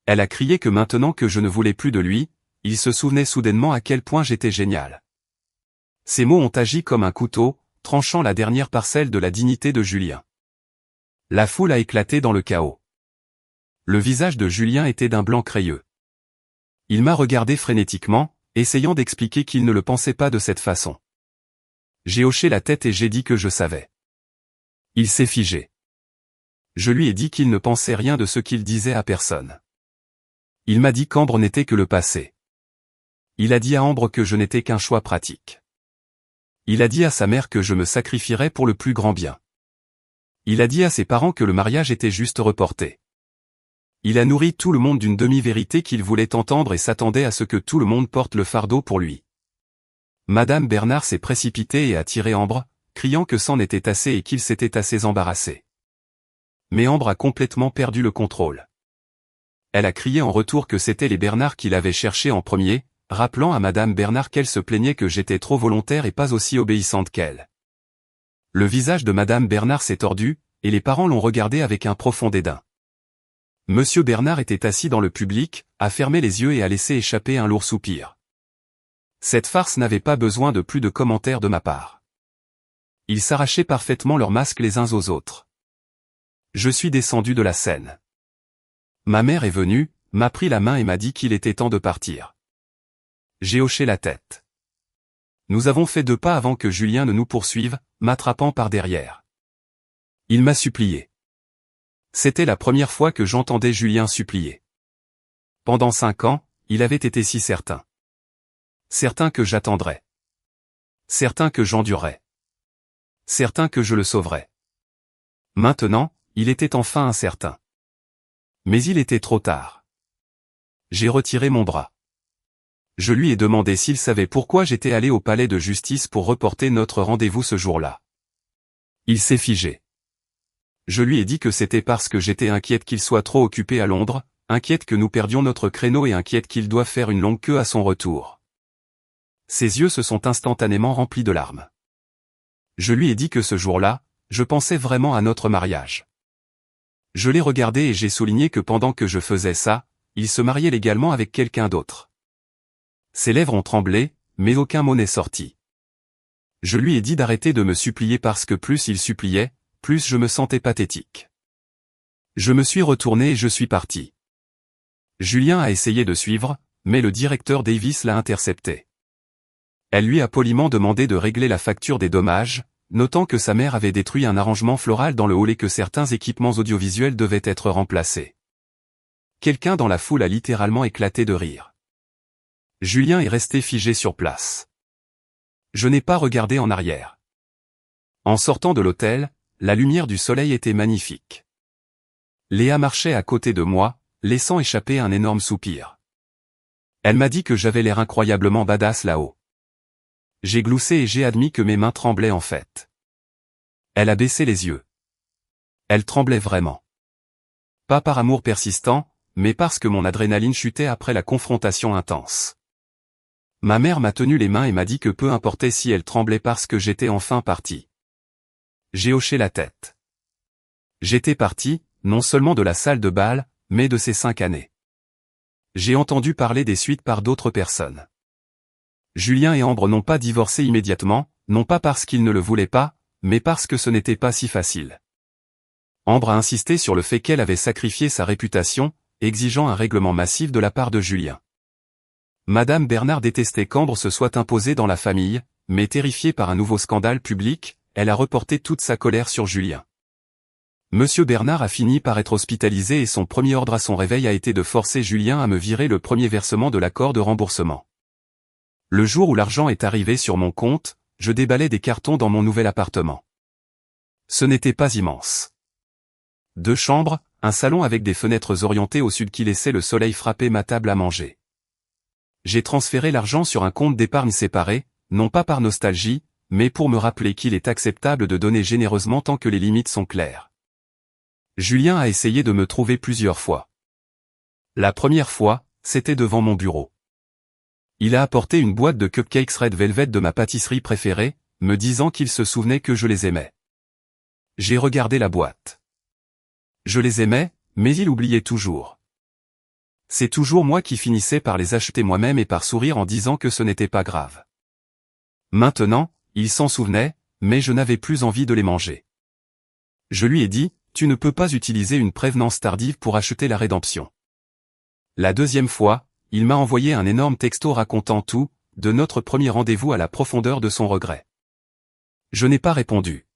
Elle a crié que maintenant que je ne voulais plus de lui, il se souvenait soudainement à quel point j'étais génial. Ces mots ont agi comme un couteau, tranchant la dernière parcelle de la dignité de Julien. La foule a éclaté dans le chaos. Le visage de Julien était d'un blanc crayeux. Il m'a regardé frénétiquement, essayant d'expliquer qu'il ne le pensait pas de cette façon. J'ai hoché la tête et j'ai dit que je savais. Il s'est figé. Je lui ai dit qu'il ne pensait rien de ce qu'il disait à personne. Il m'a dit qu'Ambre n'était que le passé. Il a dit à Ambre que je n'étais qu'un choix pratique. Il a dit à sa mère que je me sacrifierais pour le plus grand bien. Il a dit à ses parents que le mariage était juste reporté. Il a nourri tout le monde d'une demi-vérité qu'il voulait entendre et s'attendait à ce que tout le monde porte le fardeau pour lui. Madame Bernard s'est précipitée et a tiré Ambre, criant que c'en était assez et qu'il s'était assez embarrassé. Mais Ambre a complètement perdu le contrôle. Elle a crié en retour que c'étaient les Bernard qui l'avaient cherché en premier, rappelant à Madame Bernard qu'elle se plaignait que j'étais trop volontaire et pas aussi obéissante qu'elle. Le visage de Madame Bernard s'est tordu, et les parents l'ont regardé avec un profond dédain. Monsieur Bernard était assis dans le public, a fermé les yeux et a laissé échapper un lourd soupir. Cette farce n'avait pas besoin de plus de commentaires de ma part. Ils s'arrachaient parfaitement leurs masques les uns aux autres. Je suis descendu de la scène. Ma mère est venue, m'a pris la main et m'a dit qu'il était temps de partir. J'ai hoché la tête. Nous avons fait 2 pas avant que Julien ne nous poursuive, m'attrapant par derrière. Il m'a supplié. C'était la première fois que j'entendais Julien supplier. Pendant 5 ans, il avait été si certain. Certain que j'attendrais. Certain que j'endurerais. Certain que je le sauverais. Maintenant, il était enfin incertain. Mais il était trop tard. J'ai retiré mon bras. Je lui ai demandé s'il savait pourquoi j'étais allé au palais de justice pour reporter notre rendez-vous ce jour-là. Il s'est figé. Je lui ai dit que c'était parce que j'étais inquiète qu'il soit trop occupé à Londres, inquiète que nous perdions notre créneau et inquiète qu'il doive faire une longue queue à son retour. Ses yeux se sont instantanément remplis de larmes. Je lui ai dit que ce jour-là, je pensais vraiment à notre mariage. Je l'ai regardé et j'ai souligné que pendant que je faisais ça, il se mariait légalement avec quelqu'un d'autre. Ses lèvres ont tremblé, mais aucun mot n'est sorti. Je lui ai dit d'arrêter de me supplier parce que plus il suppliait, plus je me sentais pathétique. Je me suis retourné et je suis parti. Julien a essayé de suivre, mais le directeur Davis l'a intercepté. Elle lui a poliment demandé de régler la facture des dommages, notant que sa mère avait détruit un arrangement floral dans le hall et que certains équipements audiovisuels devaient être remplacés. Quelqu'un dans la foule a littéralement éclaté de rire. Julien est resté figé sur place. Je n'ai pas regardé en arrière. En sortant de l'hôtel, la lumière du soleil était magnifique. Léa marchait à côté de moi, laissant échapper un énorme soupir. Elle m'a dit que j'avais l'air incroyablement badass là-haut. J'ai gloussé et j'ai admis que mes mains tremblaient en fait. Elle a baissé les yeux. Elle tremblait vraiment. Pas par amour persistant, mais parce que mon adrénaline chutait après la confrontation intense. Ma mère m'a tenu les mains et m'a dit que peu importait si elle tremblait parce que j'étais enfin parti. J'ai hoché la tête. J'étais parti, non seulement de la salle de bal, mais de ces 5 années. J'ai entendu parler des suites par d'autres personnes. Julien et Ambre n'ont pas divorcé immédiatement, non pas parce qu'ils ne le voulaient pas, mais parce que ce n'était pas si facile. Ambre a insisté sur le fait qu'elle avait sacrifié sa réputation, exigeant un règlement massif de la part de Julien. Madame Bernard détestait qu'Ambre se soit imposée dans la famille, mais terrifiée par un nouveau scandale public, elle a reporté toute sa colère sur Julien. Monsieur Bernard a fini par être hospitalisé et son premier ordre à son réveil a été de forcer Julien à me virer le premier versement de l'accord de remboursement. Le jour où l'argent est arrivé sur mon compte, je déballais des cartons dans mon nouvel appartement. Ce n'était pas immense. 2 chambres, un salon avec des fenêtres orientées au sud qui laissaient le soleil frapper ma table à manger. J'ai transféré l'argent sur un compte d'épargne séparé, non pas par nostalgie, mais pour me rappeler qu'il est acceptable de donner généreusement tant que les limites sont claires. Julien a essayé de me trouver plusieurs fois. La première fois, c'était devant mon bureau. Il a apporté une boîte de cupcakes Red Velvet de ma pâtisserie préférée, me disant qu'il se souvenait que je les aimais. J'ai regardé la boîte. Je les aimais, mais il oubliait toujours. C'est toujours moi qui finissais par les acheter moi-même et par sourire en disant que ce n'était pas grave. Maintenant, il s'en souvenait, mais je n'avais plus envie de les manger. Je lui ai dit, tu ne peux pas utiliser une prévenance tardive pour acheter la rédemption. La deuxième fois, il m'a envoyé un énorme texto racontant tout, de notre premier rendez-vous à la profondeur de son regret. Je n'ai pas répondu.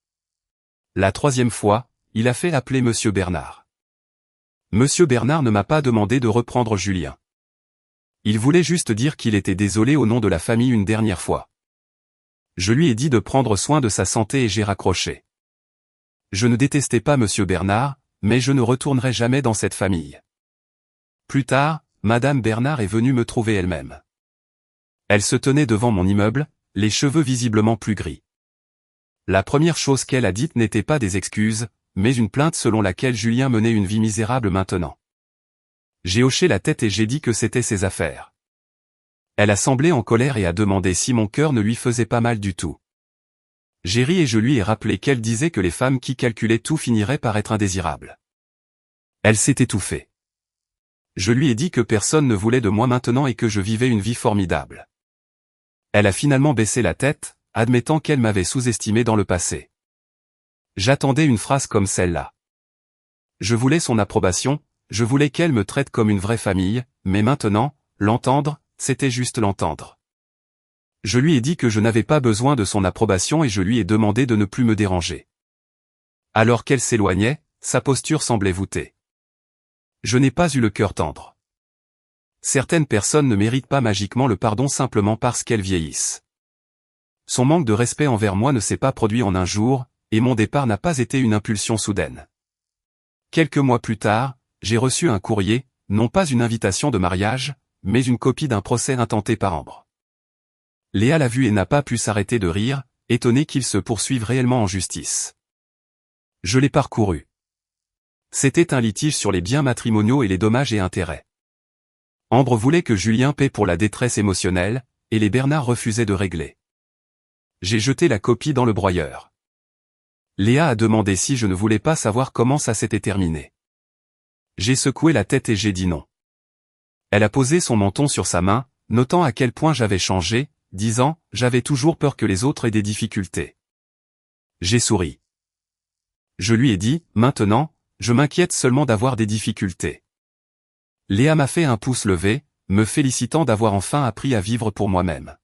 La troisième fois, il a fait appeler Monsieur Bernard. Monsieur Bernard ne m'a pas demandé de reprendre Julien. Il voulait juste dire qu'il était désolé au nom de la famille une dernière fois. Je lui ai dit de prendre soin de sa santé et j'ai raccroché. Je ne détestais pas Monsieur Bernard, mais je ne retournerai jamais dans cette famille. Plus tard, Madame Bernard est venue me trouver elle-même. Elle se tenait devant mon immeuble, les cheveux visiblement plus gris. La première chose qu'elle a dite n'était pas des excuses, mais une plainte selon laquelle Julien menait une vie misérable maintenant. J'ai hoché la tête et j'ai dit que c'était ses affaires. Elle a semblé en colère et a demandé si mon cœur ne lui faisait pas mal du tout. J'ai ri et je lui ai rappelé qu'elle disait que les femmes qui calculaient tout finiraient par être indésirables. Elle s'est étouffée. Je lui ai dit que personne ne voulait de moi maintenant et que je vivais une vie formidable. Elle a finalement baissé la tête, admettant qu'elle m'avait sous-estimé dans le passé. J'attendais une phrase comme celle-là. Je voulais son approbation, je voulais qu'elle me traite comme une vraie famille, mais maintenant, l'entendre, c'était juste l'entendre. Je lui ai dit que je n'avais pas besoin de son approbation et je lui ai demandé de ne plus me déranger. Alors qu'elle s'éloignait, sa posture semblait voûtée. Je n'ai pas eu le cœur tendre. Certaines personnes ne méritent pas magiquement le pardon simplement parce qu'elles vieillissent. Son manque de respect envers moi ne s'est pas produit en un jour, et mon départ n'a pas été une impulsion soudaine. Quelques mois plus tard, j'ai reçu un courrier, non pas une invitation de mariage, mais une copie d'un procès intenté par Ambre. Léa l'a vu et n'a pas pu s'arrêter de rire, étonnée qu'il se poursuive réellement en justice. Je l'ai parcouru. C'était un litige sur les biens matrimoniaux et les dommages et intérêts. Ambre voulait que Julien paie pour la détresse émotionnelle, et les Bernard refusaient de régler. J'ai jeté la copie dans le broyeur. Léa a demandé si je ne voulais pas savoir comment ça s'était terminé. J'ai secoué la tête et j'ai dit non. Elle a posé son menton sur sa main, notant à quel point j'avais changé, disant « J'avais toujours peur que les autres aient des difficultés. » J'ai souri. Je lui ai dit « Maintenant, je m'inquiète seulement d'avoir des difficultés. » Léa m'a fait un pouce levé, me félicitant d'avoir enfin appris à vivre pour moi-même.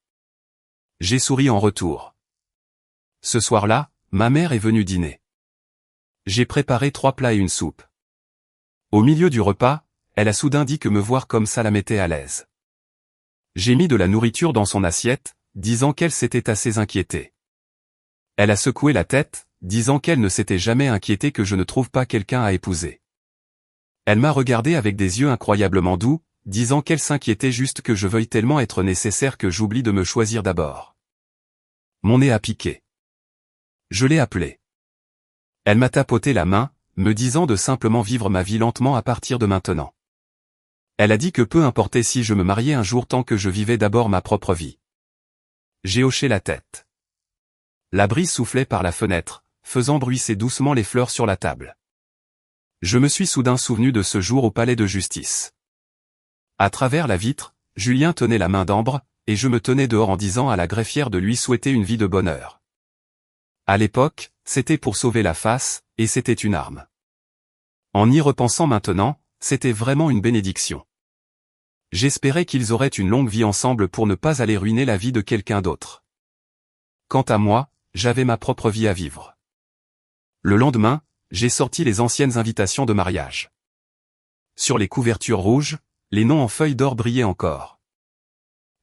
J'ai souri en retour. Ce soir-là, ma mère est venue dîner. J'ai préparé 3 plats et une soupe. Au milieu du repas, elle a soudain dit que me voir comme ça la mettait à l'aise. J'ai mis de la nourriture dans son assiette, disant qu'elle s'était assez inquiétée. Elle a secoué la tête, disant qu'elle ne s'était jamais inquiétée que je ne trouve pas quelqu'un à épouser. Elle m'a regardé avec des yeux incroyablement doux, disant qu'elle s'inquiétait juste que je veuille tellement être nécessaire que j'oublie de me choisir d'abord. Mon nez a piqué. Je l'ai appelée. Elle m'a tapoté la main, me disant de simplement vivre ma vie lentement à partir de maintenant. Elle a dit que peu importait si je me mariais un jour tant que je vivais d'abord ma propre vie. J'ai hoché la tête. La brise soufflait par la fenêtre, faisant bruisser doucement les fleurs sur la table. Je me suis soudain souvenu de ce jour au palais de justice. À travers la vitre, Julien tenait la main d'Ambre, et je me tenais dehors en disant à la greffière de lui souhaiter une vie de bonheur. À l'époque, c'était pour sauver la face, et c'était une arme. En y repensant maintenant, c'était vraiment une bénédiction. J'espérais qu'ils auraient une longue vie ensemble pour ne pas aller ruiner la vie de quelqu'un d'autre. Quant à moi, j'avais ma propre vie à vivre. Le lendemain, j'ai sorti les anciennes invitations de mariage. Sur les couvertures rouges, les noms en feuilles d'or brillaient encore.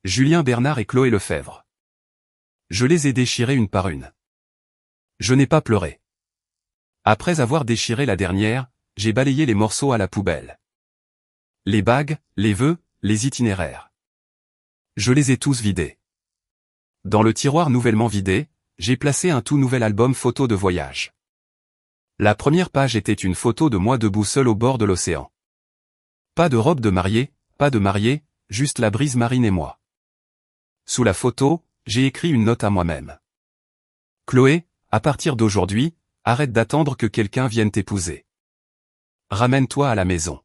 Julien Bernard et Chloé Lefebvre. Je les ai déchirées une par une. Je n'ai pas pleuré. Après avoir déchiré la dernière, j'ai balayé les morceaux à la poubelle. Les bagues, les vœux, les itinéraires. Je les ai tous vidés. Dans le tiroir nouvellement vidé, j'ai placé un tout nouvel album photo de voyage. La première page était une photo de moi debout seul au bord de l'océan. Pas de robe de mariée, pas de mariée, juste la brise marine et moi. Sous la photo, j'ai écrit une note à moi-même. Chloé, à partir d'aujourd'hui, Arrête d'attendre que quelqu'un vienne t'épouser. Ramène-toi à la maison.